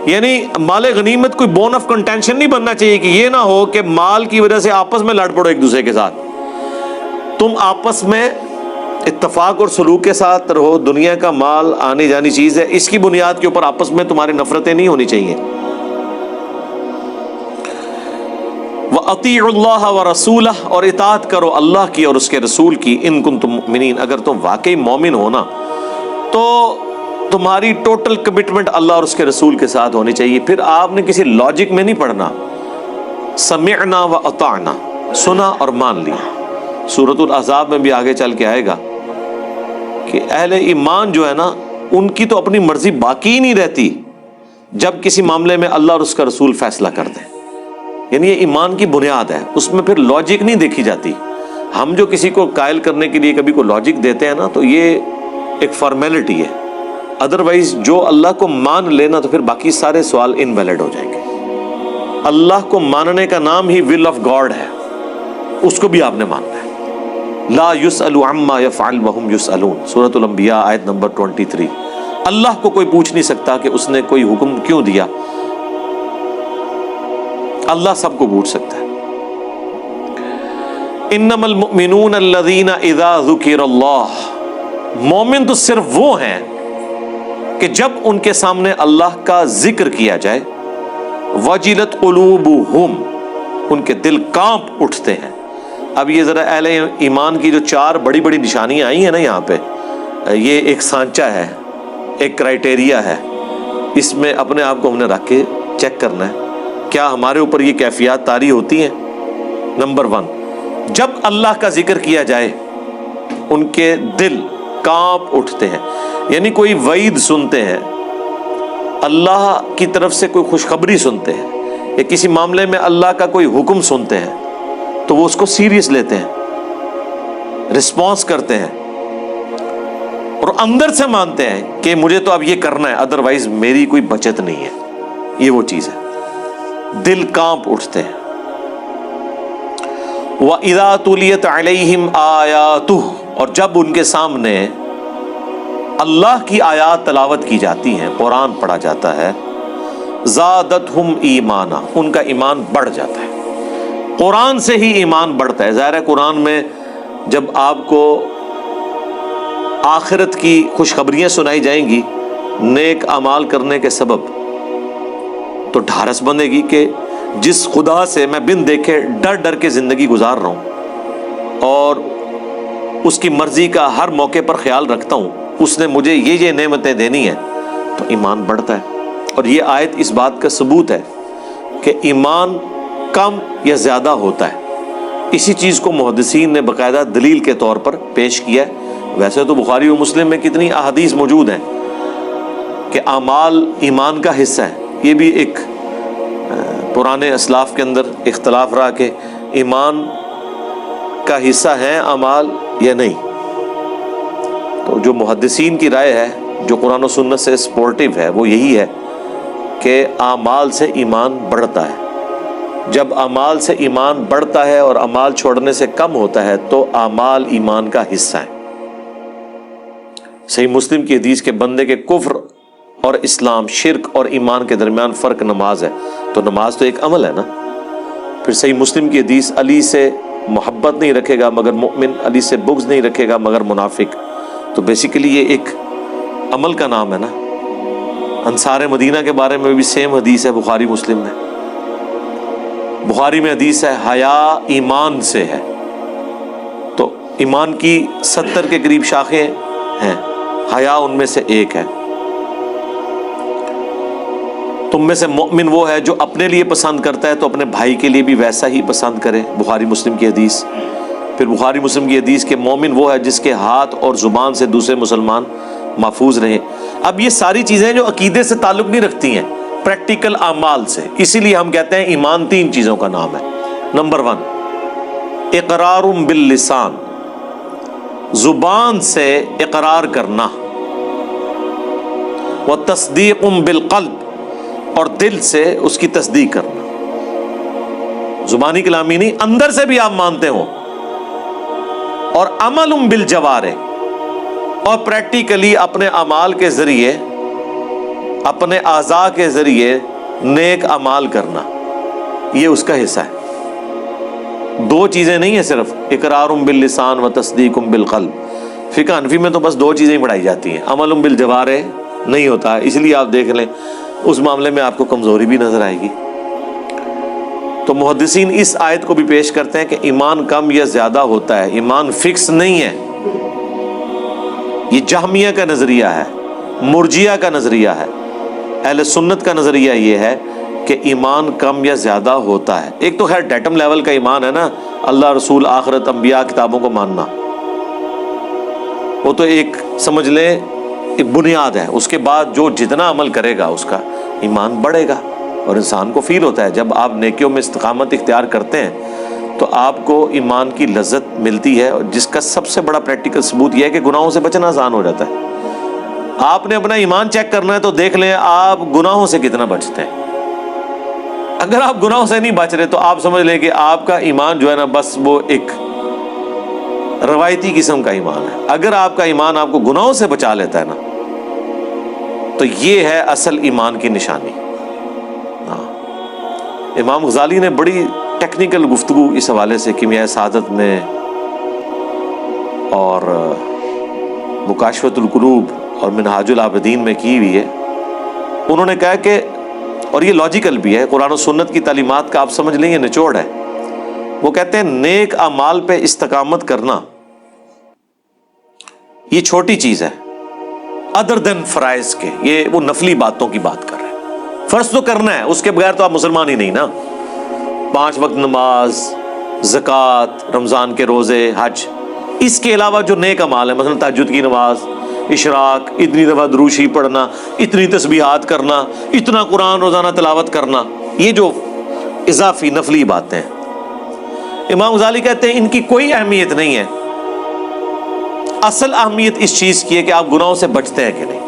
یعنی مال غنیمت کوئی بون آف کنٹینشن نہیں بننا چاہیے کہ یہ نہ ہو کہ مال کی وجہ سے آپس میں لڑ پڑو ایک دوسرے کے ساتھ. تم آپس میں اتفاق اور سلوک کے ساتھ رہو. دنیا کا مال آنے جانی چیز ہے، اس کی بنیاد کے اوپر آپس میں تمہاری نفرتیں نہیں ہونی چاہیے. وَأَطِيعُوا اللَّهَ وَرَسُولَهُ، اور اطاعت کرو اللہ کی اور اس کے رسول کی. ان کنتم مؤمنین، اگر تم واقعی مومن ہو نا تو تمہاری ٹوٹل کمٹمنٹ اللہ اور اس کے رسول کے ساتھ ہونی چاہیے. پھر آپ نے کسی لاجک میں نہیں پڑھنا. سمعنا وَأَطَعْنَا، سنا اور مان لیا. سورۃ الاحزاب میں بھی آگے چل کے آئے گا کہ اہل ایمان جو ہے نا ان کی تو اپنی مرضی باقی ہی نہیں رہتی جب کسی معاملے میں اللہ اور اس کا رسول فیصلہ کر دیں. یعنی یہ ایمان کی بنیاد ہے، اس میں پھر لاجک نہیں دیکھی جاتی. ہم جو کسی کو قائل کرنے کے لیے کبھی کوئی لاجک دیتے ہیں نا تو یہ ایک فارمیلٹی ہے. ادروائز جو اللہ کو مان لینا تو پھر باقی سارے سوال انویلڈ ہو جائیں گے. اللہ کو ماننے کا نام ہی ول آف گاڈ ہے، اس کو بھی آپ نے ماننا ہے. لا يسأل عما يفعل وهم يسألون، سورۃ الانبیاء آیت نمبر 23. اللہ کو کوئی پوچھ نہیں سکتا کہ اس نے کوئی حکم کیوں دیا. اللہ سب کو پوچھ سکتا ہے. انما المؤمنون الذين اذا ذکر اللہ، مومن تو صرف وہ ہیں کہ جب ان کے سامنے اللہ کا ذکر کیا جائے وجلت قلوبہم، ان کے دل کانپ اٹھتے ہیں. اب یہ ذرا اہل ایمان کی جو 4 بڑی بڑی نشانیاں آئی ہیں نا یہاں پہ، یہ ایک سانچہ ہے، ایک کرائٹیریا ہے. اس میں اپنے آپ کو ہم نے رکھ کے چیک کرنا ہے کیا ہمارے اوپر یہ کیفیات طاری ہوتی ہیں. نمبر 1، جب اللہ کا ذکر کیا جائے ان کے دل کانپ اٹھتے ہیں. یعنی کوئی وعید سنتے ہیں، اللہ کی طرف سے کوئی خوشخبری سنتے ہیں، یا کسی معاملے میں اللہ کا کوئی حکم سنتے ہیں تو وہ اس کو سیریس لیتے ہیں، رسپانس کرتے ہیں اور اندر سے مانتے ہیں کہ مجھے تو اب یہ کرنا ہے، ادروائز میری کوئی بچت نہیں ہے. یہ وہ چیز ہے، دل کانپ اٹھتے ہیں. وَإِذَا تُلِيَتْ عَلَيْهِمْ آيَاتُهُ، اور جب ان کے سامنے اللہ کی آیات تلاوت کی جاتی ہیں، قرآن پڑھا جاتا ہے، زَادَتْهُمْ ایمانا، ان کا ایمان بڑھ جاتا ہے. قرآن سے ہی ایمان بڑھتا ہے. ظاہر ہے قرآن میں جب آپ کو آخرت کی خوشخبریاں سنائی جائیں گی نیک اعمال کرنے کے سبب، تو ڈھارس بندے گی کہ جس خدا سے میں بن دیکھے ڈر ڈر کے زندگی گزار رہا ہوں اور اس کی مرضی کا ہر موقع پر خیال رکھتا ہوں، اس نے مجھے یہ نعمتیں دینی ہیں، تو ایمان بڑھتا ہے. اور یہ آیت اس بات کا ثبوت ہے کہ ایمان کم یا زیادہ ہوتا ہے. اسی چیز کو محدثین نے باقاعدہ دلیل کے طور پر پیش کیا ہے. ویسے تو بخاری و مسلم میں کتنی احادیث موجود ہیں کہ اعمال ایمان کا حصہ ہے. یہ بھی ایک پرانے اسلاف کے اندر اختلاف رہا کہ ایمان کا حصہ ہیں اعمال یا نہیں. تو جو محدثین کی رائے ہے، جو قرآن و سنت سے سپورٹیو ہے، وہ یہی ہے کہ اعمال سے ایمان بڑھتا ہے. جب اعمال سے ایمان بڑھتا ہے اور اعمال چھوڑنے سے کم ہوتا ہے تو اعمال ایمان کا حصہ ہے. صحیح مسلم کی حدیث کے بندے کے کفر اور اسلام، شرک اور ایمان کے درمیان فرق نماز ہے. تو نماز تو ایک عمل ہے نا. پھر صحیح مسلم کی حدیث علی سے محبت نہیں رکھے گا مگر مؤمن، علی سے بغض نہیں رکھے گا مگر منافق. تو بیسیکلی یہ ایک عمل کا نام ہے نا. انصار مدینہ کے بارے میں بھی سیم حدیث ہے بخاری مسلم میں. بخاری میں حدیث ہے حیا ایمان سے ہے. تو ایمان کی 70 کے قریب شاخیں ہیں، حیا ان میں سے ایک ہے. تم میں سے مومن وہ ہے جو اپنے لیے پسند کرتا ہے تو اپنے بھائی کے لیے بھی ویسا ہی پسند کرے. بخاری مسلم کی حدیث. پھر بخاری مسلم کی حدیث کہ مومن وہ ہے جس کے ہاتھ اور زبان سے دوسرے مسلمان محفوظ رہیں. اب یہ ساری چیزیں جو عقیدے سے تعلق نہیں رکھتی ہیں، پریکٹیکل اعمال سے. اسی لیے ہم کہتے ہیں ایمان 3 چیزوں کا نام ہے. نمبر 1 اقرار باللسان، زبان سے اقرار کرنا، وتصدیق بالقلب، اور دل سے اس کی تصدیق کرنا. زبانی کلامی نہیں، اندر سے بھی آپ مانتے ہو. اور عمل بالجوارح، اور پریکٹیکلی اپنے اعمال کے ذریعے، اپنے اعضاء کے ذریعے نیک اعمال کرنا، یہ اس کا حصہ ہے. 2 چیزیں نہیں ہیں صرف، اقرار باللسان و تصدیق بالقلب. فقہ حنفی میں تو بس 2 چیزیں ہی پڑھائی جاتی ہیں، عمل بالجوارح نہیں ہوتا. اس لیے آپ دیکھ لیں اس معاملے میں آپ کو کمزوری بھی نظر آئے گی. تو محدثین اس آیت کو بھی پیش کرتے ہیں کہ ایمان کم یا زیادہ ہوتا ہے، ایمان فکس نہیں ہے. یہ جہمیہ کا نظریہ ہے، مرجیہ کا نظریہ ہے. اہل سنت کا نظریہ یہ ہے کہ ایمان کم یا زیادہ ہوتا ہے. ایک تو خیر ڈیٹم لیول کا ایمان ہے نا، اللہ، رسول، آخرت، انبیاء، کتابوں کو ماننا، وہ تو ایک سمجھ لیں ایک بنیاد ہے. اس کے بعد جو جتنا عمل کرے گا اس کا ایمان بڑھے گا. اور انسان کو فیل ہوتا ہے جب آپ نیکیوں میں استقامت اختیار کرتے ہیں تو آپ کو ایمان کی لذت ملتی ہے، جس کا سب سے بڑا پریکٹیکل ثبوت یہ ہے کہ گناہوں سے بچنا آسان ہو جاتا ہے. آپ نے اپنا ایمان چیک کرنا ہے تو دیکھ لیں آپ گناہوں سے کتنا بچتے ہیں. اگر آپ گناہوں سے نہیں بچ رہے تو آپ سمجھ لیں کہ آپ کا ایمان جو ہے نا بس وہ ایک روایتی قسم کا ایمان ہے. اگر آپ کا ایمان آپ کو گناہوں سے بچا لیتا ہے نا تو یہ ہے اصل ایمان کی نشانی. امام غزالی نے بڑی ٹیکنیکل گفتگو اس حوالے سے کیمیائے سعادت میں اور مکاشفۃ القلوب اور منہاج العابدین میں کی ہوئی ہے. انہوں نے کہا کہ، اور یہ لاجیکل بھی ہے، قرآن و سنت کی تعلیمات کا آپ سمجھ لیں یہ نچوڑ ہے. وہ کہتے ہیں نیک اعمال پہ استقامت کرنا یہ چھوٹی چیز ہے ادر دین فرائض کے. یہ وہ نفلی باتوں کی بات کر رہے ہیں. فرض تو کرنا ہے، اس کے بغیر تو آپ مسلمان ہی نہیں نا. 5 وقت نماز، زکوٰۃ، رمضان کے روزے، حج، اس کے علاوہ جو نیک اعمال ہیں، مثلا تہجد کی نماز، اشراق، اتنی دفعہ درود شریف پڑھنا، اتنی تسبیحات کرنا، اتنا قرآن روزانہ تلاوت کرنا، یہ جو اضافی نفلی باتیں ہیں، امام غزالی کہتے ہیں ان کی کوئی اہمیت نہیں ہے. اصل اہمیت اس چیز کی ہے کہ آپ گناہوں سے بچتے ہیں کہ نہیں.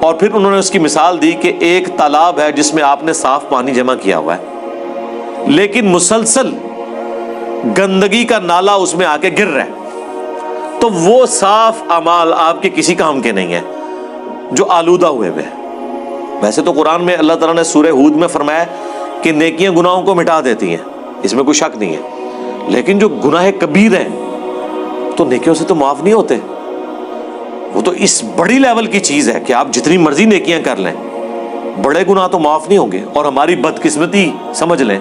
اور پھر انہوں نے اس کی مثال دی کہ ایک تالاب ہے جس میں آپ نے صاف پانی جمع کیا ہوا ہے، لیکن مسلسل گندگی کا نالا اس میں آ کے گر رہا ہے، تو وہ صاف اعمال آپ کے کسی کام کے نہیں ہیں جو آلودہ ہوئے ہوئے ہیں. ویسے تو قرآن میں اللہ تعالیٰ نے سورہ ہود میں فرمایا کہ نیکیاں گناہوں کو مٹا دیتی ہیں، اس میں کوئی شک نہیں ہے، لیکن جو گناہ کبیر ہیں تو نیکیوں سے تو معاف نہیں ہوتے. وہ تو اس بڑی لیول کی چیز ہے کہ آپ جتنی مرضی نیکیاں کر لیں، بڑے گناہ تو معاف نہیں ہوں گے. اور ہماری بدقسمتی سمجھ لیں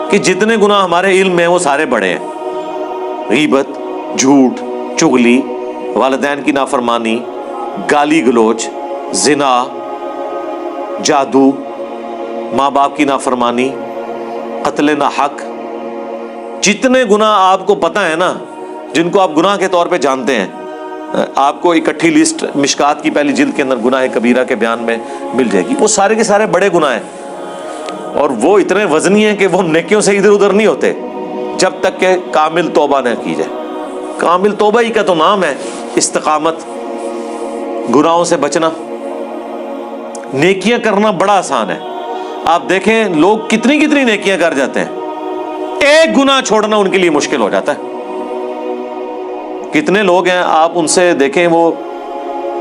کہ جتنے گناہ ہمارے علم میں ہیں وہ سارے بڑے ہیں. غیبت، جھوٹ، چغلی، والدین کی نافرمانی، گالی گلوچ، زنا، جادو، ماں باپ کی نافرمانی، قتل ناحق، جتنے گناہ آپ کو پتہ ہے نا، جن کو آپ گناہ کے طور پہ جانتے ہیں، آپ کو اکٹھی لسٹ مشکات کی پہلی جلد کے اندر گناہ کبیرہ کے بیان میں مل جائے گی. وہ سارے کے سارے بڑے گناہ ہیں اور وہ اتنے وزنی ہیں کہ وہ نیکیوں سے ادھر ادھر نہیں ہوتے جب تک کہ کامل توبہ نہ کی جائے. کامل توبہ ہی کا تو نام ہے استقامت، گناہوں سے بچنا. نیکیاں کرنا بڑا آسان ہے. آپ دیکھیں لوگ کتنی کتنی نیکیاں کر جاتے ہیں، ایک گناہ چھوڑنا ان کے لیے مشکل ہو جاتا ہے. کتنے لوگ ہیں آپ ان سے دیکھیں وہ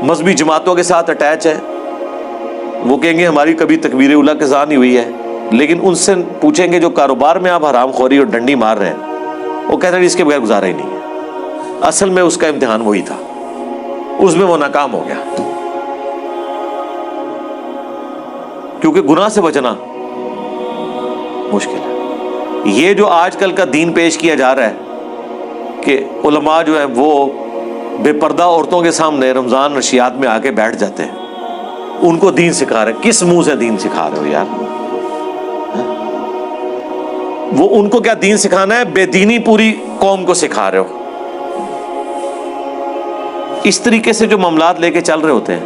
مذہبی جماعتوں کے ساتھ اٹیچ ہے، وہ کہیں گے ہماری کبھی تکبیر اولیٰ قضا نہیں ہوئی ہے، لیکن ان سے پوچھیں گے جو کاروبار میں آپ حرام خوری اور ڈنڈی مار رہے ہیں، وہ کہتے ہیں اس کے بغیر گزارا ہی نہیں ہے. اصل میں اس کا امتحان وہی تھا، اس میں وہ ناکام ہو گیا. کیونکہ گناہ سے بچنا مشکل ہے. یہ جو آج کل کا دین پیش کیا جا رہا ہے کہ علماء جو ہیں وہ بے پردہ عورتوں کے سامنے رمضان نشیات میں آ کے بیٹھ جاتے ہیں، ان کو دین سکھا رہے ہیں. کس منہ سے دین سکھا رہے ہو یار؟ وہ ان کو کیا دین سکھانا ہے؟ بے دینی پوری قوم کو سکھا رہے ہو. اس طریقے سے جو معاملات لے کے چل رہے ہوتے ہیں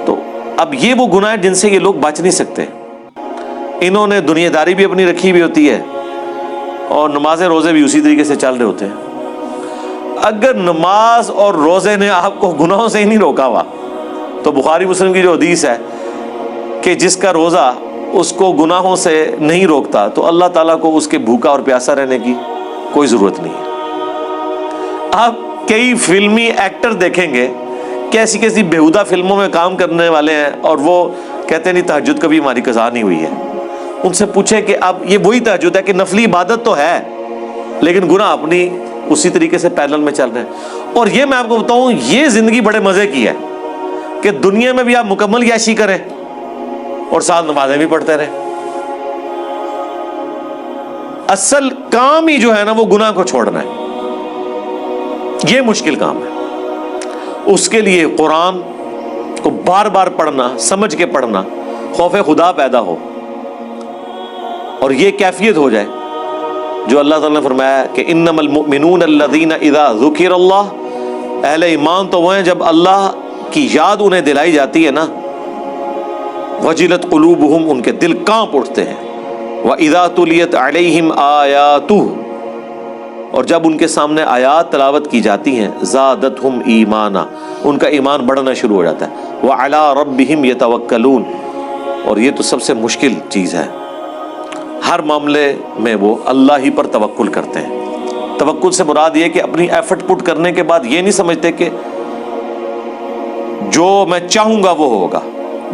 تو اب یہ وہ گناہ ہیں جن سے یہ لوگ بچ نہیں سکتے. انہوں نے دنیا داری بھی اپنی رکھی ہوئی ہوتی ہے اور نماز روزے بھی اسی طریقے سے چل رہے ہوتے ہیں. اگر نماز اور روزے نے آپ کو گناہوں سے ہی نہیں روکا ہوا تو بخاری مسلم کی جو حدیث ہے کہ جس کا روزہ اس کو گناہوں سے نہیں روکتا تو اللہ تعالیٰ کو اس کے بھوکا اور پیاسا رہنے کی کوئی ضرورت نہیں ہے. آپ کئی فلمی ایکٹر دیکھیں گے کیسی کیسی بیہودہ فلموں میں کام کرنے والے ہیں اور وہ کہتے ہیں نہیں تہجد کبھی ہماری قضا نہیں ہوئی ہے. ان سے پوچھیں کہ اب یہ وہی تہجد ہے کہ نفلی عبادت تو ہے لیکن گناہ اپنی اسی طریقے سے پیرلل میں چل رہے ہیں. اور یہ میں آپ کو بتاؤں یہ زندگی بڑے مزے کی ہے کہ دنیا میں بھی آپ مکمل عیاشی کریں اور ساتھ نمازیں بھی پڑھتے رہیں. اصل کام ہی جو ہے نا وہ گناہ کو چھوڑنا ہے. یہ مشکل کام ہے. اس کے لیے قرآن کو بار بار پڑھنا, سمجھ کے پڑھنا, خوف خدا پیدا ہو اور یہ کیفیت ہو جائے جو اللہ تعالیٰ نے فرمایا کہ انما المؤمنون الذین اذا ذکر اللہ, اہل ایمان تو وہ ہیں جب اللہ کی یاد انہیں دلائی جاتی ہے نا, وجلت قلوبہم, ان کے دل کانپ اٹھتے ہیں, وَإِذَا تُلِيَتْ عَلَيْهِمْ آيَاتُهُ, اور جب ان کے سامنے آیات تلاوت کی جاتی ہیں, زادتہم ایمانا, ان کا ایمان بڑھنا شروع ہو جاتا ہے, وَعَلَىٰ رَبِّهِمْ يَتَوَكَّلُونَ, اور یہ تو سب سے مشکل چیز ہے. ہر معاملے میں وہ اللہ ہی پر توکل کرتے ہیں. توکل سے مراد یہ کہ اپنی ایفرٹ پٹ کرنے کے بعد یہ نہیں سمجھتے کہ جو میں چاہوں گا وہ ہوگا,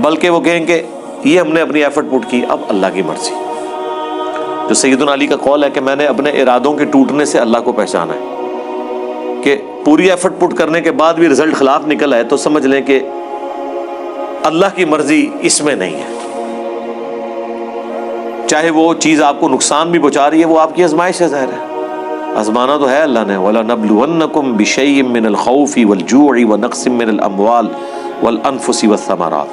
بلکہ وہ کہیں کہ یہ ہم نے اپنی ایفرٹ پٹ کی, اب اللہ کی مرضی. جو سیدنا علی کا قول ہے کہ میں نے اپنے ارادوں کے ٹوٹنے سے اللہ کو پہچانا ہے, کہ پوری ایفرٹ پٹ کرنے کے بعد بھی رزلٹ خلاف نکل آئے تو سمجھ لیں کہ اللہ کی مرضی اس میں نہیں ہے. چاہے وہ چیز آپ کو نقصان بھی پہنچا رہی ہے, وہ آپ کی آزمائش ہے, ظاہر ہے آزمانا تو ہے اللہ نے. وَلَنَبْلُوَنَّكُمْ بِشَيْءٍ مِّنَ الْخَوْفِ وَالْجُوعِ وَنَقْصٍ مِّنَ الْأَمْوَالِ وَالْأَنفُسِ وَالثَّمَرَاتِ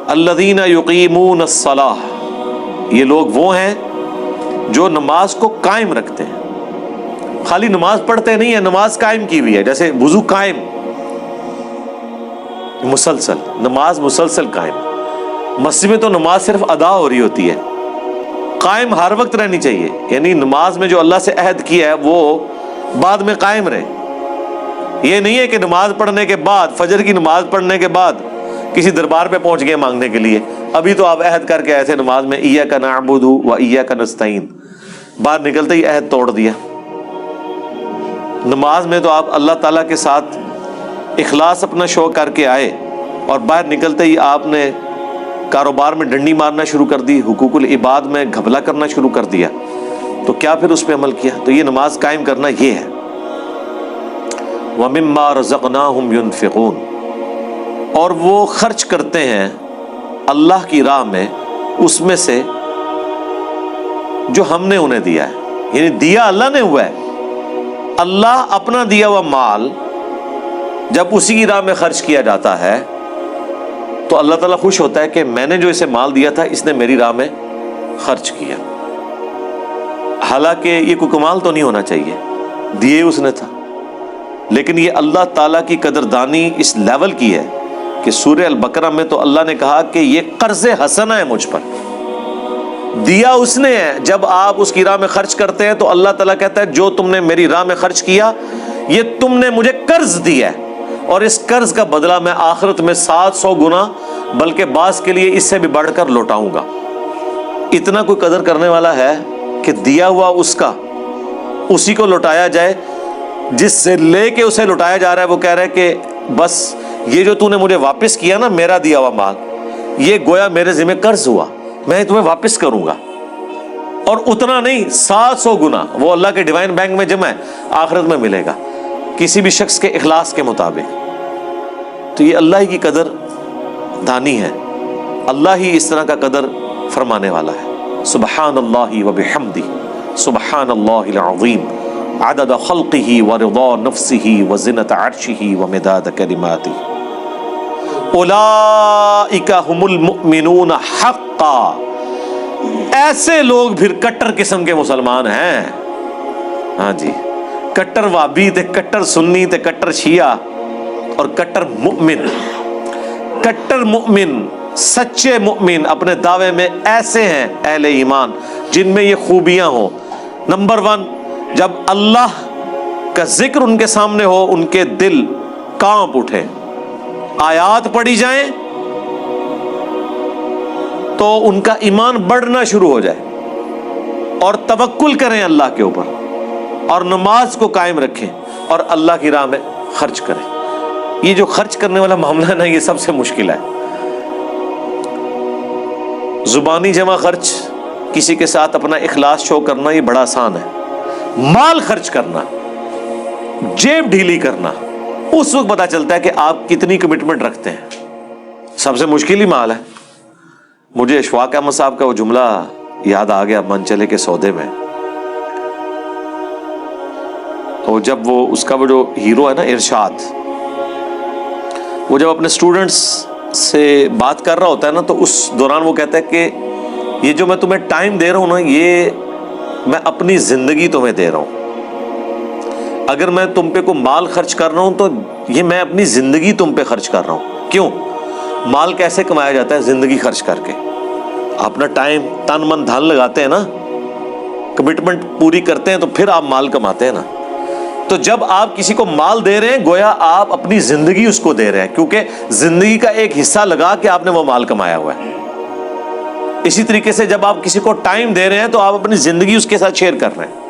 الَّذِينَ يُقِيمُونَ الصَّلَاةَ, یہ لوگ وہ ہیں جو نماز کو قائم رکھتے ہیں. خالی نماز پڑھتے نہیں ہیں, نماز قائم کی ہوئی ہے. جیسے وضو قائم, مسلسل نماز مسلسل قائم. مسجد میں تو نماز صرف ادا ہو رہی ہوتی ہے, قائم ہر وقت رہنی چاہیے. یعنی نماز میں جو اللہ سے عہد کیا ہے وہ بعد میں قائم رہے. یہ نہیں ہے کہ نماز پڑھنے کے بعد, فجر کی نماز پڑھنے کے بعد کسی دربار پہ پہنچ گئے مانگنے کے لیے, ابھی تو آپ عہد کر کے آئے تھے نماز میں ایاک نعبد و ایاک نستعین, باہر نکلتے ہی عہد توڑ دیا. نماز میں تو آپ اللہ تعالیٰ کے ساتھ اخلاص اپنا شو کر کے آئے اور باہر نکلتے ہی آپ نے کاروبار میں ڈنڈی مارنا شروع کر دی, حقوق العباد میں گھپلا کرنا شروع کر دیا, تو کیا پھر اس پہ عمل کیا؟ تو یہ نماز قائم کرنا یہ ہے. وَمِمَّا رَزَقْنَاهُمْ يُنْفِقُونَ, اور وہ خرچ کرتے ہیں اللہ کی راہ میں اس میں سے جو ہم نے انہیں دیا ہے. یعنی دیا اللہ نے ہوا ہے. اللہ اپنا دیا ہوا مال جب اسی کی راہ میں خرچ کیا جاتا ہے تو اللہ تعالیٰ خوش ہوتا ہے کہ میں نے جو اسے مال دیا تھا اس نے میری راہ میں خرچ کیا. حالانکہ یہ کوئی کمال تو نہیں ہونا چاہیے, دیے اس نے تھا, لیکن یہ اللہ تعالیٰ کی قدردانی اس لیول کی ہے کہ سورہ البقرہ میں تو اللہ نے کہا کہ یہ قرض حسنہ ہے مجھ پر, دیا اس نے ہے. جب آپ اس کی راہ میں خرچ کرتے ہیں تو اللہ تعالیٰ کہتا ہے جو تم نے میری راہ میں خرچ کیا یہ تم نے مجھے قرض دیا ہے, اور اس قرض کا بدلہ میں آخرت میں 700 گنا بلکہ بعض کے لیے اس سے بھی بڑھ کر لوٹاؤں گا. اتنا کوئی قدر کرنے والا ہے کہ دیا ہوا اس کا اسی کو لوٹایا جائے, جس سے لے کے اسے لوٹایا جا رہا ہے وہ کہہ رہا ہے کہ بس یہ جو تو نے مجھے واپس کیا نا میرا دیا ہوا مال, یہ گویا میرے ذمہ قرض ہوا, میں تمہیں واپس کروں گا. اور اتنا نہیں 700 گنا وہ اللہ کے ڈیوائن بینک میں جمع ہے, آخرت میں ملے گا کسی بھی شخص کے اخلاص کے مطابق. تو یہ اللہ ہی کی قدر دانی ہے, اللہ ہی اس طرح کا قدر فرمانے والا ہے. سبحان اللہ و بحمدہ, سبحان اللہ العظیم, عدد خلقہ ورضا نفسہ وزنۃ عرشہ ومداد کلماتہ. اولئک ھم المؤمنون حقا, ایسے لوگ پھر کٹر قسم کے مسلمان ہیں. ہاں جی, کٹر وابی تے کٹر سنی تے کٹر شیعہ اور کٹر مؤمن. کٹر مومن، سچے مومن اپنے دعوے میں ایسے ہیں اہل ایمان جن میں یہ خوبیاں ہوں۔ نمبر 1، جب اللہ کا ذکر ان کے سامنے ہو ان کے دل کانپ اٹھے، آیات پڑھی جائیں تو ان کا ایمان بڑھنا شروع ہو جائے، اور توکل کریں اللہ کے اوپر، اور نماز کو قائم رکھیں اور اللہ کی راہ میں خرچ کریں۔ یہ جو خرچ کرنے والا معاملہ ہے نا، یہ سب سے مشکل ہے۔ زبانی جمع خرچ، کسی کے ساتھ اپنا اخلاص شو کرنا، یہ بڑا آسان ہے۔ مال خرچ کرنا، جیب ڈھیلی کرنا، اس وقت پتا چلتا ہے کہ آپ کتنی کمٹمنٹ رکھتے ہیں۔ سب سے مشکل ہی مال ہے۔ مجھے اشفاق احمد صاحب کا وہ جملہ یاد آ گیا منچلے کے سودے میں، تو جب وہ اس کا وہ جو ہیرو ہے نا ارشاد، وہ جب اپنے اسٹوڈنٹس سے بات کر رہا ہوتا ہے نا، تو اس دوران وہ کہتا ہے کہ یہ جو میں تمہیں ٹائم دے رہا ہوں نا، یہ میں اپنی زندگی تمہیں دے رہا ہوں۔ اگر میں تم پہ کوئی مال خرچ کر رہا ہوں تو یہ میں اپنی زندگی تم پہ خرچ کر رہا ہوں۔ کیوں؟ مال کیسے کمایا جاتا ہے؟ زندگی خرچ کر کے۔ اپنا ٹائم، تن من دھن لگاتے ہیں نا، کمٹمنٹ پوری کرتے ہیں، تو پھر آپ مال کماتے ہیں نا۔ تو جب آپ کسی کو مال دے رہے ہیں، گویا آپ اپنی زندگی اس کو دے رہے ہیں، کیونکہ زندگی کا ایک حصہ لگا کے آپ نے وہ مال کمایا ہوا ہے۔ اسی طریقے سے جب آپ کسی کو ٹائم دے رہے ہیں تو آپ اپنی زندگی اس کے ساتھ شیئر کر رہے ہیں۔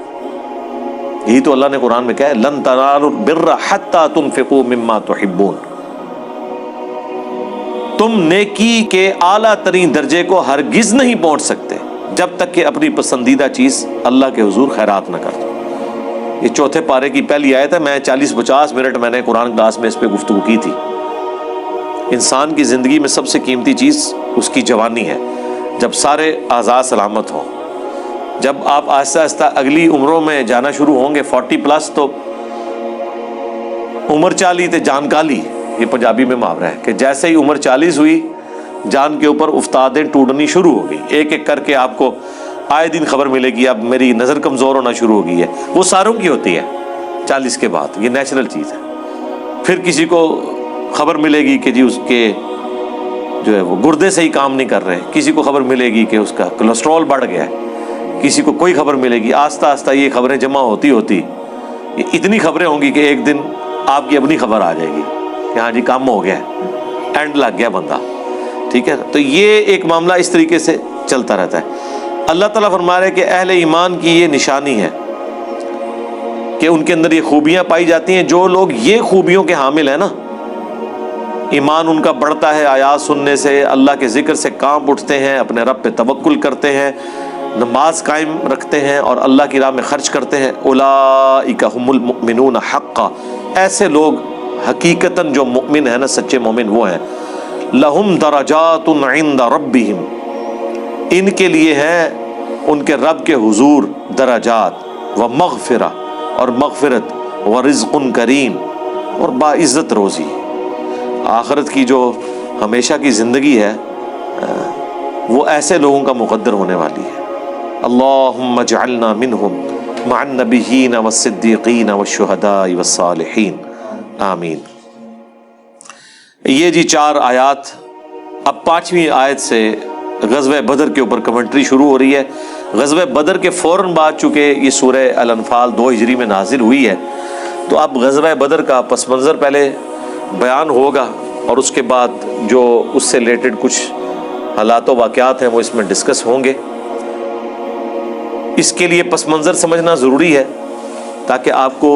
یہی تو اللہ نے قرآن میں کہا ہے، لن تنالوا البر حتی تنفقوا مما تحبون۔ تم نیکی کے اعلیٰ ترین درجے کو ہرگز نہیں پہنچ سکتے جب تک کہ اپنی پسندیدہ چیز اللہ کے حضور خیرات نہ کر دو۔ یہ چوتھے پارے کی پہلی آیت ہے۔ میں 40-50 منٹ میں نے قرآن کلاس میں اس پہ گفتگو کی تھی۔ انسان کی زندگی میں سب سے قیمتی چیز اس کی جوانی ہے، جب سارے اعضاء سلامت ہوں۔ جب آپ آہستہ آہستہ اگلی عمروں میں جانا شروع ہوں گے، 40+ تو عمر 40 تے جان کالی، یہ پنجابی میں محاورہ ہے کہ جیسے ہی عمر 40 ہوئی، جان کے اوپر افتادیں ٹوٹنی شروع ہو گئی۔ ایک ایک کر کے آپ کو آئے دن خبر ملے گی اب میری نظر کمزور ہونا شروع ہو گئی ہے۔ وہ ساروں کی ہوتی ہے 40 کے بعد، یہ نیچرل چیز ہے۔ پھر کسی کو خبر ملے گی کہ جی اس کے جو ہے وہ گردے سے ہی کام نہیں کر رہے، کسی کو خبر ملے گی کہ اس کا کولیسٹرول بڑھ گیا ہے، کسی کو کوئی خبر ملے گی۔ آہستہ آہستہ یہ خبریں جمع ہوتی یہ اتنی خبریں ہوں گی کہ ایک دن آپ کی اپنی خبر آ جائے گی کہ ہاں جی کام ہو گیا، اینڈ لگ گیا بندہ، ٹھیک ہے۔ تو یہ ایک معاملہ اس طریقے سے چلتا رہتا ہے۔ اللہ تعالیٰ فرما رہے کہ اہل ایمان کی یہ نشانی ہے کہ ان کے اندر یہ خوبیاں پائی جاتی ہیں۔ جو لوگ یہ خوبیوں کے حامل ہیں نا، ایمان ان کا بڑھتا ہے آیات سننے سے، اللہ کے ذکر سے کانپ اٹھتے ہیں، اپنے رب پہ توکل کرتے ہیں، نماز قائم رکھتے ہیں اور اللہ کی راہ میں خرچ کرتے ہیں۔ اولئک هم المؤمنون حقا، ایسے لوگ حقیقتاً جو مؤمن ہیں نا، سچے مومن وہ ہیں۔ لہم درجات عند ربہم، ان کے لیے ہیں ان کے رب کے حضور درجات، و مغفرہ اور مغفرت، و رزق کریم اور باعزت روزی۔ آخرت کی جو ہمیشہ کی زندگی ہے وہ ایسے لوگوں کا مقدر ہونے والی ہے۔ اللہم اجعلنا منہم مع النبیین والصدیقین والشہداء والصالحین، آمین۔ یہ جی 4 آیات۔ اب 5ویں آیت سے غزوہ بدر کے اوپر کمنٹری شروع ہو رہی ہے۔ غزوہ بدر کے فوراً بعد چونکہ یہ سورہ الانفال 2 ہجری میں نازل ہوئی ہے، تو اب غزوہ بدر کا پس منظر پہلے بیان ہوگا، اور اس کے بعد جو اس سے ریلیٹڈ کچھ حالات و واقعات ہیں وہ اس میں ڈسکس ہوں گے۔ اس کے لیے پس منظر سمجھنا ضروری ہے تاکہ آپ کو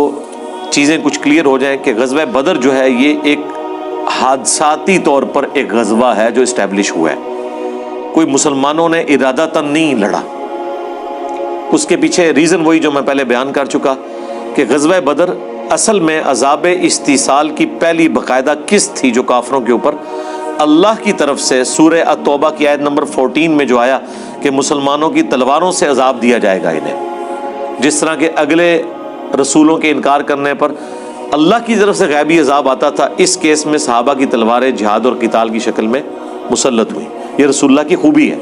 چیزیں کچھ کلیئر ہو جائیں کہ غزوہ بدر جو ہے یہ ایک حادثاتی طور پر ایک غزوہ ہے جو اسٹیبلش ہوا ہے۔ کوئی مسلمانوں نے ارادتاً نہیں لڑا، اس کے پیچھے ریزن وہی جو میں پہلے بیان کر چکا کہ غزوہ بدر اصل میں عذاب استیصال کی پہلی باقاعدہ قسط تھی جو کافروں کے اوپر اللہ کی طرف سے سورہ التوبہ کی آیت نمبر 14 میں جو آیا کہ مسلمانوں کی تلواروں سے عذاب دیا جائے گا انہیں، جس طرح کہ اگلے رسولوں کے انکار کرنے پر اللہ کی طرف سے غیبی عذاب آتا تھا، اس کیس میں صحابہ کی تلواریں جہاد اور قتال کی شکل میں مسلط ہوئی۔ یہ رسول اللہ کی خوبی ہے۔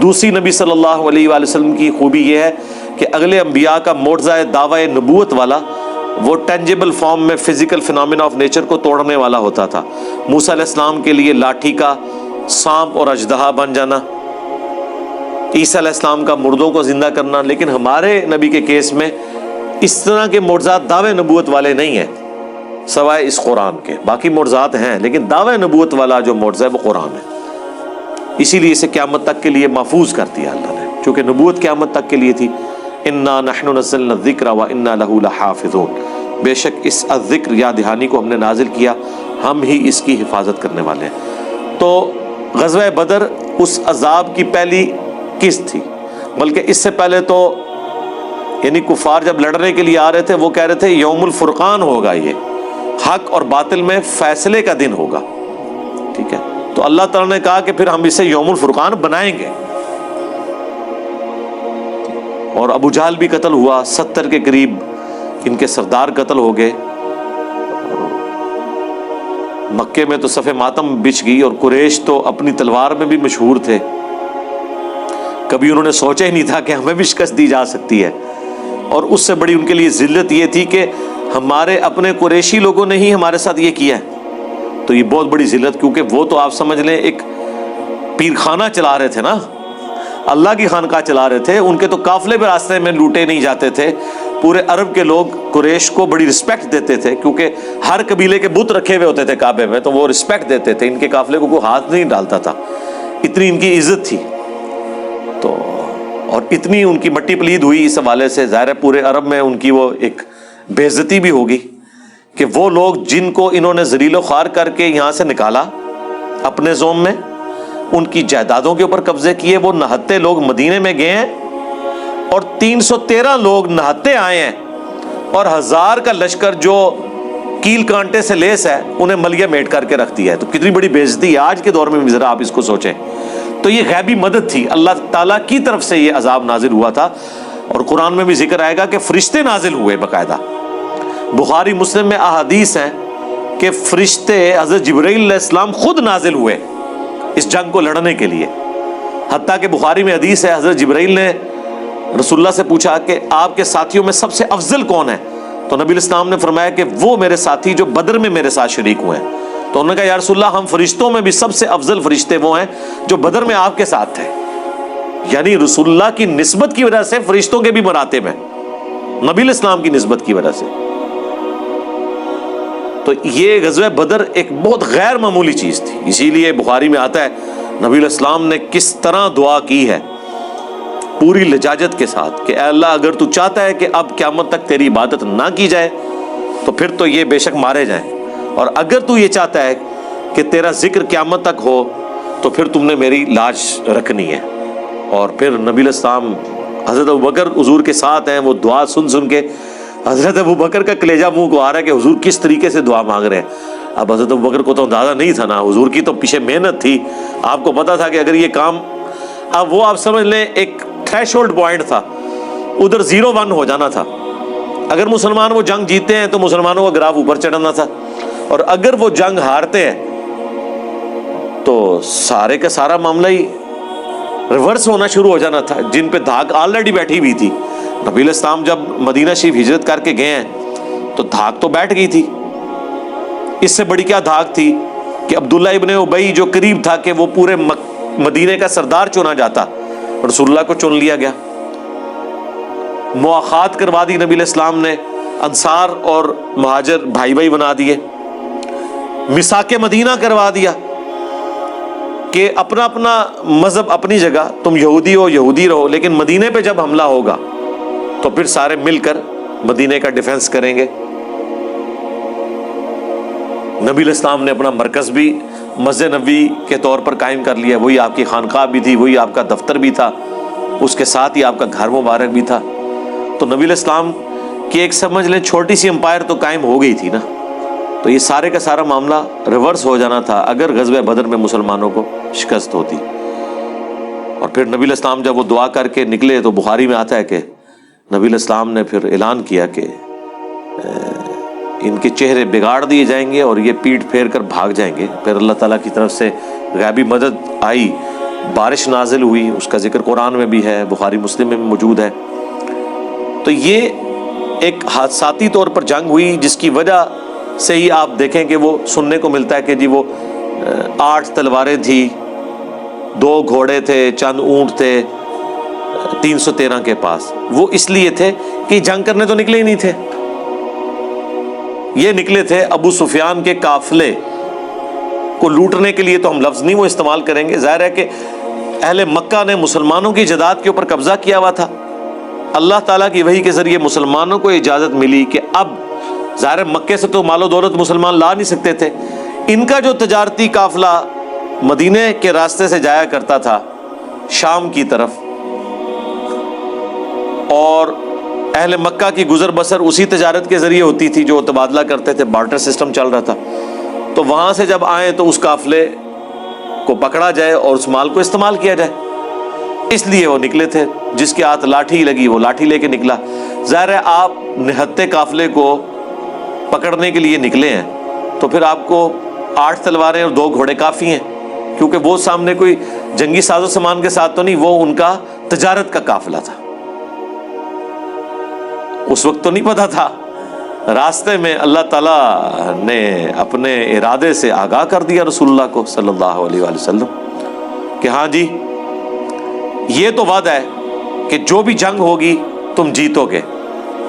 دوسری نبی صلی اللہ علیہ وآلہ وسلم کی خوبی یہ ہے کہ اگلے انبیاء کا معجزہ دعوی نبوت والا وہ ٹینجیبل فارم میں فزیکل فینومینا آف نیچر کو توڑنے والا ہوتا تھا. موسیٰ علیہ السلام کے لیے لاٹھی کا سانپ اور اژدہا بن جانا, عیسیٰ علیہ السلام کا مردوں کو زندہ کرنا. لیکن ہمارے نبی کے کیس میں اس طرح کے معجزات دعوے نبوت والے نہیں ہیں سوائے اس قرآن کے. باقی معجزات ہیں لیکن دعوے نبوت والا جو معجزہ ہے وہ قرآن ہے. اسی لیے اسے قیامت تک کے لیے محفوظ کر دیا اللہ نے, چونکہ نبوت قیامت تک کے لیے تھی. انا نحن نزلنا الذکر وانا لہ لحافظون, بے شک اس الذکر یا دہانی کو ہم نے نازل کیا, ہم ہی اس کی حفاظت کرنے والے ہیں. تو غزوہ بدر اس عذاب کی پہلی قسط تھی, بلکہ اس سے پہلے تو یعنی کفار جب لڑنے کے لیے آ رہے تھے وہ کہہ رہے تھے یوم الفرقان ہوگا, یہ حق اور باطل میں فیصلے کا دن ہوگا. ٹھیک ہے, تو اللہ تعالیٰ نے کہا کہ پھر ہم اسے یوم الفرقان بنائیں گے. اور ابو جہل بھی قتل ہوا, 70 کے قریب ان کے سردار قتل ہو گئے. مکے میں تو صف ماتم بچھ گئی, اور قریش تو اپنی تلوار میں بھی مشہور تھے. کبھی انہوں نے سوچا ہی نہیں تھا کہ ہمیں بھی شکست دی جا سکتی ہے. اور اس سے بڑی ان کے لیے ذلت یہ تھی کہ ہمارے اپنے قریشی لوگوں نے ہی ہمارے ساتھ یہ کیا ہے. تو یہ بہت بڑی ذلت, کیونکہ وہ تو آپ سمجھ لیں ایک پیر خانہ چلا رہے تھے نا, اللہ کی خانقاہ چلا رہے تھے. ان کے تو قافلے بھی راستے میں لوٹے نہیں جاتے تھے. پورے عرب کے لوگ قریش کو بڑی رسپیکٹ دیتے تھے, کیونکہ ہر قبیلے کے بت رکھے ہوئے ہوتے تھے کعبے میں, تو وہ رسپیکٹ دیتے تھے. ان کے قافلے کو کوئی ہاتھ نہیں ڈالتا تھا, اتنی ان کی عزت تھی. تو اور اتنی ان کی مٹی پلید ہوئی اس حوالے سے, ظاہر ہے پورے عرب میں ان کی وہ ایک بے عزتی بھی ہوگی کہ وہ لوگ جن کو انہوں نے ذلیل و خوار کر کے یہاں سے نکالا اپنے زوم میں, ان کی جائیدادوں کے اوپر قبضے کیے, وہ نہتے لوگ مدینے میں گئے ہیں اور 313 لوگ نہتے آئے ہیں, اور 1000 کا لشکر جو کیل کانٹے سے لیس ہے انہیں ملیہ میٹ کر کے رکھ دیا ہے. تو کتنی بڑی بے عزتی آج کے دور میں بھی, ذرا آپ اس کو سوچیں. تو یہ غیبی مدد تھی, اللہ تعالیٰ کی طرف سے یہ عذاب نازل ہوا تھا. اور قرآن میں بھی ذکر آئے گا کہ فرشتے نازل ہوئے باقاعدہ. بخاری مسلم میں احادیث ہیں کہ فرشتے حضرت جبرائیل علیہ السلام خود نازل ہوئے اس جنگ کو لڑنے کے لیے. حتیٰ کہ بخاری میں حدیث ہے حضرت جبرائیل نے رسول اللہ سے پوچھا کہ آپ کے ساتھیوں میں سب سے افضل کون ہے, تو نبی علیہ السلام نے فرمایا کہ وہ میرے ساتھی جو بدر میں میرے ساتھ شریک ہوئے ہیں. تو انہوں نے کہا یا رسول اللہ, ہم فرشتوں میں بھی سب سے افضل فرشتے وہ ہیں جو بدر میں آپ کے ساتھ تھے. یعنی رسول اللہ کی نسبت کی وجہ سے فرشتوں کے بھی مراتب ہیں, نبی علیہ السلام کی نسبت کی وجہ سے. تو یہ غزوہ بدر ایک بہت غیر معمولی چیز تھی. اسی لیے بخاری میں آتا ہے نبی علیہ السلام نے کس طرح دعا کی ہے پوری لجاجت کے ساتھ کہ اے اللہ, اگر تو چاہتا ہے کہ اب قیامت تک تیری عبادت نہ کی جائے تو پھر تو یہ بے شک مارے جائیں, اور اگر تو یہ چاہتا ہے کہ تیرا ذکر قیامت تک ہو تو پھر تم نے میری لاج رکھنی ہے. اور پھر نبی علیہ السلام حضرت ابوبکر حضور کے ساتھ ہیں, وہ دعا سن کے حضرت ابوبکر کا کلیجہ منہ کو آ رہا ہے کہ حضور کس طریقے سے دعا مانگ رہے ہیں. اب حضرت ابوبکر کو تو اندازہ نہیں تھا نا, حضور کی تو پیچھے محنت تھی, آپ کو پتا تھا کہ اگر یہ کام, اب وہ آپ سمجھ لیں ایک تھریش ہولڈ پوائنٹ تھا, ادھر 0-1 ہو جانا تھا. اگر مسلمان وہ جنگ جیتے ہیں تو مسلمانوں کا گراف اوپر چڑھنا تھا, اور اگر وہ جنگ ہارتے ہیں تو سارے کا سارا معاملہ ہی ریورس ہونا شروع ہو جانا تھا. جن پہ دھاگ آلریڈی بیٹھی ہوئی تھی, نبی علیہ السلام جب مدینہ شریف ہجرت کر کے گئے ہیں تو دھاگ تو بیٹھ گئی تھی. اس سے بڑی کیا دھاگ تھی کہ عبداللہ ابن ابی جو قریب تھا کہ وہ پورے مدینے کا سردار چنا جاتا, رسول اللہ کو چن لیا گیا. مواخات کروا دی نبی علیہ السلام نے, انصار اور مہاجر بھائی بھائی بنا دیے. میثاق مدینہ کروا دیا کہ اپنا اپنا مذہب اپنی جگہ, تم یہودی ہو یہودی رہو, لیکن مدینے پہ جب حملہ ہوگا تو پھر سارے مل کر مدینے کا ڈیفنس کریں گے. نبی علیہ السلام نے اپنا مرکز بھی مسجد نبوی کے طور پر قائم کر لیا, وہی آپ کی خانقاہ بھی تھی, وہی آپ کا دفتر بھی تھا, اس کے ساتھ ہی آپ کا گھر مبارک بھی تھا. تو نبی علیہ السلام کی ایک سمجھ لیں چھوٹی سی امپائر تو قائم ہو گئی تھی نا. تو یہ سارے کا سارا معاملہ ریورس ہو جانا تھا اگر غزوہ بدر میں مسلمانوں کو شکست ہوتی. اور پھر نبی علیہ السلام جب وہ دعا کر کے نکلے تو بخاری میں آتا ہے کہ نبی علیہ السلام نے پھر اعلان کیا کہ ان کے چہرے بگاڑ دیے جائیں گے اور یہ پیٹ پھیر کر بھاگ جائیں گے. پھر اللہ تعالیٰ کی طرف سے غیبی مدد آئی, بارش نازل ہوئی, اس کا ذکر قرآن میں بھی ہے, بخاری مسلم میں موجود ہے. تو یہ ایک حادثاتی طور پر جنگ ہوئی جس کی وجہ سے ہی آپ دیکھیں کہ وہ سننے کو ملتا ہے کہ جی وہ 8 تلواریں تھی، 2 گھوڑے تھے، چند اونٹ تھے 313 کے پاس. وہ اس لیے تھے کہ جنگ کرنے تو نکلے ہی نہیں تھے، یہ نکلے تھے ابو سفیان کے قافلے کو لوٹنے کے لیے. تو ہم لفظ نہیں وہ استعمال کریں گے. ظاہر ہے کہ اہل مکہ نے مسلمانوں کی جائیداد کے اوپر قبضہ کیا ہوا تھا. اللہ تعالیٰ کی وحی کے ذریعے مسلمانوں کو اجازت ملی کہ اب ظاہر مکے سے تو مال و دولت مسلمان لا نہیں سکتے تھے. ان کا جو تجارتی قافلہ مدینے کے راستے سے جایا کرتا تھا شام کی طرف، اور اہل مکہ کی گزر بسر اسی تجارت کے ذریعے ہوتی تھی جو تبادلہ کرتے تھے، بارٹر سسٹم چل رہا تھا. تو وہاں سے جب آئیں تو اس قافلے کو پکڑا جائے اور اس مال کو استعمال کیا جائے، اس لیے وہ نکلے تھے. جس کے ہاتھ لاٹھی لگی وہ لاٹھی لے کے نکلا. ظاہر ہے آپ نہتے قافلے کو پکڑنے کے لیے نکلے ہیں تو پھر آپ کو 8 تلواریں اور 2 گھوڑے کافی ہیں، کیونکہ وہ سامنے کوئی جنگی ساز و سامان کے ساتھ تو نہیں، وہ ان کا تجارت کا قافلہ تھا. اس وقت تو نہیں پتا تھا. راستے میں اللہ تعالیٰ نے اپنے ارادے سے آگاہ کر دیا رسول اللہ کو صلی اللہ علیہ وآلہ وسلم کہ ہاں جی یہ تو وعدہ ہے کہ جو بھی جنگ ہوگی تم جیتو گے.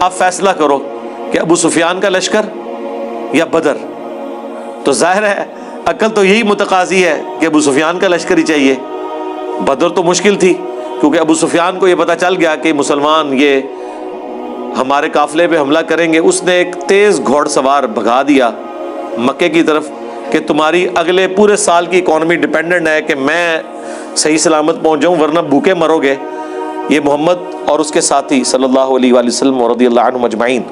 اب فیصلہ کرو کہ ابو سفیان کا لشکر یا بدر. تو ظاہر ہے عقل تو یہی متقاضی ہے کہ ابو سفیان کا لشکر ہی چاہیے. بدر تو مشکل تھی کیونکہ ابو سفیان کو یہ پتہ چل گیا کہ مسلمان یہ ہمارے قافلے پہ حملہ کریں گے. اس نے ایک تیز گھوڑ سوار بھگا دیا مکے کی طرف کہ تمہاری اگلے پورے سال کی اکانومی ڈیپینڈنٹ ہے کہ میں صحیح سلامت پہنچ جاؤں، ورنہ بھوکے مرو گے. یہ محمد اور اس کے ساتھی صلی اللہ علیہ وآلہ وسلم رضی اللہ عنہم اجمعین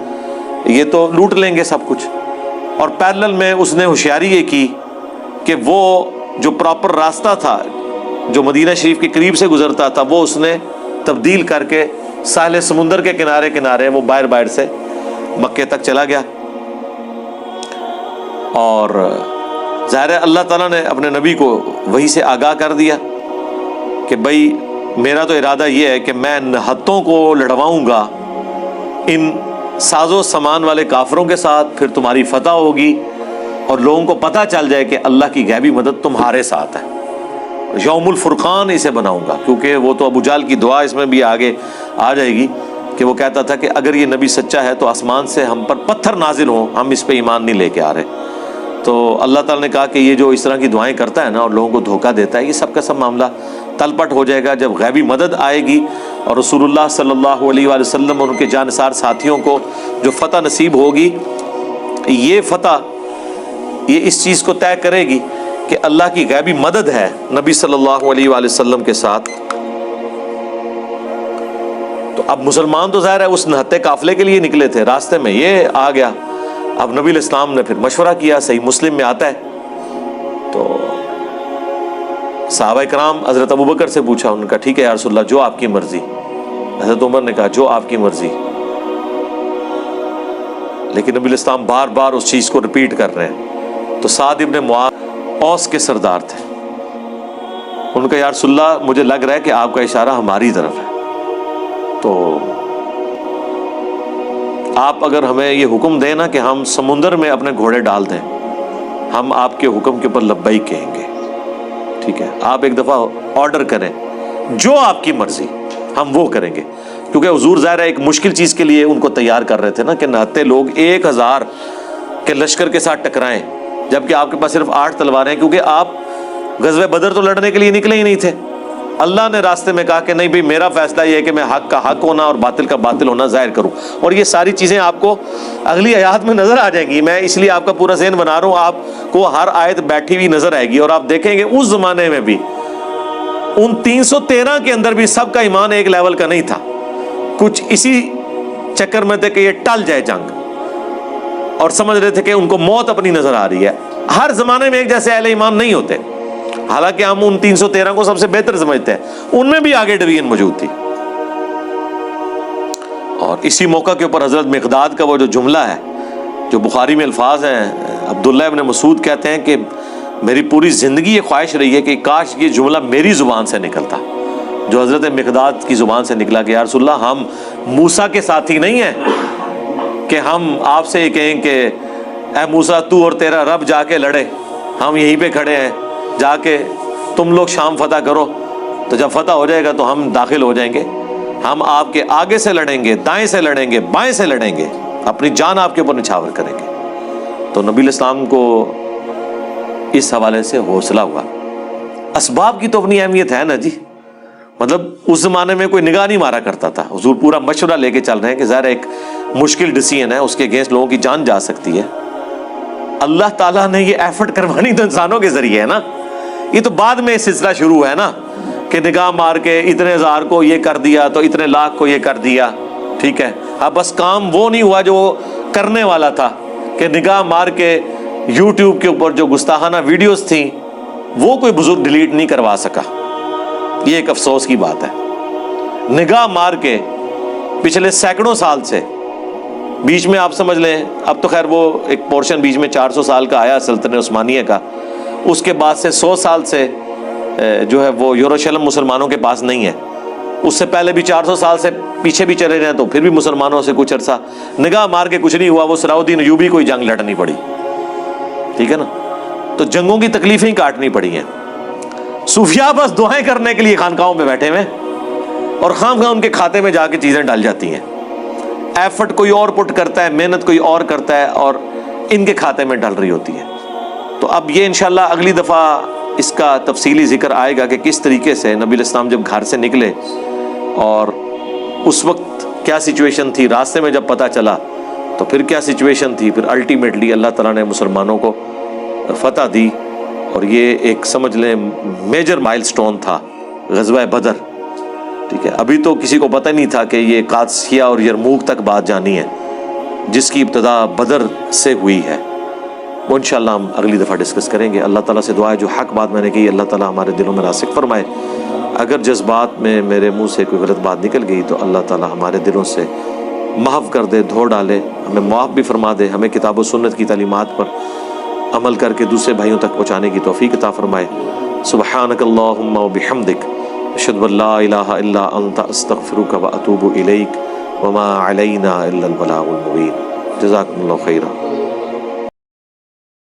یہ تو لوٹ لیں گے سب کچھ. اور پیرلل میں اس نے ہوشیاری یہ کی کہ وہ جو پراپر راستہ تھا جو مدینہ شریف کے قریب سے گزرتا تھا وہ اس نے تبدیل کر کے ساحل سمندر کے کنارے کنارے وہ باہر سے مکے تک چلا گیا. اور ظاہر ہے اللہ تعالیٰ نے اپنے نبی کو وہی سے آگاہ کر دیا کہ بھائی میرا تو ارادہ یہ ہے کہ میں نہتوں کو لڑواؤں گا ان ساز و سامان والے کافروں کے ساتھ، پھر تمہاری فتح ہوگی اور لوگوں کو پتہ چل جائے کہ اللہ کی غیبی مدد تمہارے ساتھ ہے. یوم الفرقان اسے بناؤں گا، کیونکہ وہ تو ابو جہل کی دعا اس میں بھی آگے آ جائے گی کہ وہ کہتا تھا کہ اگر یہ نبی سچا ہے تو آسمان سے ہم پر پتھر نازل ہوں، ہم اس پہ ایمان نہیں لے کے آ رہے. تو اللہ تعالیٰ نے کہا کہ یہ جو اس طرح کی دعائیں کرتا ہے نا اور لوگوں کو دھوکہ دیتا ہے، یہ سب کا سب معاملہ تل پٹ ہو جائے گا جب غیبی مدد آئے گی اور رسول اللہ صلی اللہ علیہ وآلہ وسلم اور ان کے جانثار ساتھیوں کو جو فتح نصیب ہوگی. یہ فتح یہ اس چیز کو طے کرے گی کہ اللہ کی غیبی مدد ہے نبی صلی اللہ علیہ وآلہ وسلم کے ساتھ. تو اب مسلمان تو ظاہر ہے اس نہتے قافلے کے لیے نکلے تھے، راستے میں یہ آ گیا. اب نبی علیہ السلام نے پھر مشورہ کیا، صحیح مسلم میں آتا ہے. تو صحابہ کرام حضرت ابوبکر سے پوچھا، انہوں نے کہا ٹھیک ہے یا رسول اللہ جو آپ کی مرضی. حضرت عمر نے کہا جو آپ کی مرضی. لیکن نبی علیہ السلام بار بار اس چیز کو ریپیٹ کر رہے ہیں. تو سعد ابن معاذ اوس کے سردار تھے، ان کا یا رسول اللہ مجھے لگ رہا ہے کہ آپ کا اشارہ ہماری طرف ہے، تو آپ اگر ہمیں یہ حکم دیں نا کہ ہم سمندر میں اپنے گھوڑے ڈال دیں، ہم آپ کے حکم کے اوپر لبیک کہیں گے. ٹھیک ہے، آپ ایک دفعہ آرڈر کریں، جو آپ کی مرضی ہم وہ کریں گے. کیونکہ حضور ظاہر ہے ایک مشکل چیز کے لیے ان کو تیار کر رہے تھے نا کہ نہتے لوگ 1000 کے لشکر کے ساتھ ٹکرائیں، جبکہ آپ کے پاس صرف 8 تلواریں ہیں. کیونکہ آپ غزوہ بدر تو لڑنے کے لیے نکلے ہی نہیں تھے. اللہ نے راستے میں کہا کہ نہیں بھئی میرا فیصلہ یہ ہے کہ میں حق کا حق ہونا اور باطل کا باطل ہونا ظاہر کروں. اور یہ ساری چیزیں آپ کو اگلی آیات میں نظر آ جائیں گی. میں اس لیے آپ کا پورا ذہن بنا رہا ہوں، آپ کو ہر آیت بیٹھی ہوئی نظر آئے گی. اور آپ دیکھیں گے اس زمانے میں بھی ان 313 کے اندر بھی سب کا ایمان ایک لیول کا نہیں تھا. کچھ اسی چکر میں تھے کہ یہ ٹل جائے جنگ، اور سمجھ رہے تھے کہ ان کو موت اپنی نظر آ رہی ہے. ہر زمانے میں ایک جیسے اہل ایمان نہیں ہوتے، حالانکہ ہم ان 313 کو سب سے بہتر سمجھتے ہیں، ان میں بھی آگے ڈویژن موجود تھی. اور اسی موقع کے اوپر حضرت مقداد کا وہ جو جملہ ہے جو بخاری میں الفاظ ہیں، عبداللہ ابن مسعود کہتے ہیں کہ میری پوری زندگی یہ خواہش رہی ہے کہ کاش یہ جملہ میری زبان سے نکلتا جو حضرت مقداد کی زبان سے نکلا کہ یا رسول اللہ ہم موسیٰ کے ساتھی نہیں ہیں کہ ہم آپ سے یہ کہیں کہ اے موسیٰ تو اور تیرا رب جا کے لڑے، ہم یہیں پہ کھڑے ہیں، جا کے تم لوگ شام فتح کرو، تو جب فتح ہو جائے گا تو ہم داخل ہو جائیں گے، ہم آپ کے آگے سے لڑیں گے، دائیں سے لڑیں گے، بائیں سے لڑیں گے، اپنی جان آپ کے اوپر نچھاور کریں گے۔ تو نبی علیہ السلام کو اس حوالے سے حوصلہ ہوا۔ اسباب کی تو اپنی اہمیت ہے نا جی، مطلب اس زمانے میں کوئی نگاہ نہیں مارا کرتا تھا، حضور پورا مشورہ لے کے چل رہے ہیں کہ ظاہر ایک مشکل ڈیسیژن ہے، اس کے اگینسٹ لوگوں کی جان جا سکتی ہے۔ اللہ تعالیٰ نے یہ ایفرٹ کروانی تو انسانوں کے ذریعے ہے نا، یہ تو بعد میں سلسلہ شروع ہے نا کہ نگاہ مار کے اتنے ہزار کو یہ کر دیا تو اتنے لاکھ کو یہ کر دیا، ٹھیک ہے۔ اب بس کام وہ نہیں ہوا جو کرنے والا تھا، کہ نگاہ مار کے یوٹیوب کے اوپر جو گستاخانہ ویڈیوز تھیں وہ کوئی بزرگ ڈیلیٹ نہیں کروا سکا، یہ ایک افسوس کی بات ہے۔ نگاہ مار کے پچھلے سینکڑوں سال سے، بیچ میں آپ سمجھ لیں، اب تو خیر وہ ایک پورشن بیچ میں 400 سال کا آیا سلطنت عثمانیہ کا، اس کے بعد سے 100 سال سے جو ہے وہ یروشلم مسلمانوں کے پاس نہیں ہے، اس سے پہلے بھی 400 سال سے پیچھے بھی چلے جائیں تو پھر بھی مسلمانوں سے کچھ عرصہ نگاہ مار کے کچھ نہیں ہوا، وہ صلاح الدین ایوبی کو جنگ لڑنی پڑی، ٹھیک ہے نا۔ تو جنگوں کی تکلیفیں کاٹنی پڑی ہیں، صوفیاء بس دعائیں کرنے کے لیے خانقاہوں میں بیٹھے ہوئے اور خواہ ان کے کھاتے میں جا کے چیزیں ڈال جاتی ہیں، ایفرٹ کوئی اور پٹ کرتا ہے، محنت کوئی اور کرتا ہے اور ان کے کھاتے میں ڈال رہی ہوتی ہے۔ تو اب یہ انشاءاللہ اگلی دفعہ اس کا تفصیلی ذکر آئے گا کہ کس طریقے سے نبی علیہ السلام جب گھر سے نکلے اور اس وقت کیا سچویشن تھی، راستے میں جب پتہ چلا تو پھر کیا سچویشن تھی، پھر الٹیمیٹلی اللہ تعالیٰ نے مسلمانوں کو فتح دی، اور یہ ایک سمجھ لیں میجر مائل سٹون تھا غزوہ بدر، ٹھیک ہے۔ ابھی تو کسی کو پتہ نہیں تھا کہ یہ قادسیہ اور یرموک تک بات جانی ہے جس کی ابتدا بدر سے ہوئی ہے، وہ انشاءاللہ ہم اگلی دفعہ ڈسکس کریں گے۔ اللہ تعالیٰ سے دعا ہے جو حق بات میں نے کی اللہ تعالیٰ ہمارے دلوں میں راسخ فرمائے، اگر جذبات میں میرے منہ سے کوئی غلط بات نکل گئی تو اللہ تعالیٰ ہمارے دلوں سے محو کر دے، دھو ڈالے، ہمیں معاف بھی فرما دے، ہمیں کتاب و سنت کی تعلیمات پر عمل کر کے دوسرے بھائیوں تک پہنچانے کی توفیق عطا فرمائے۔ سبحانک اللہم و بحمدک، اشہد ان لا الہ الا انت، استغفرک و اتوب الیک، وما علینا الا البلاغ المبین۔ جزاکم اللہ خیرا۔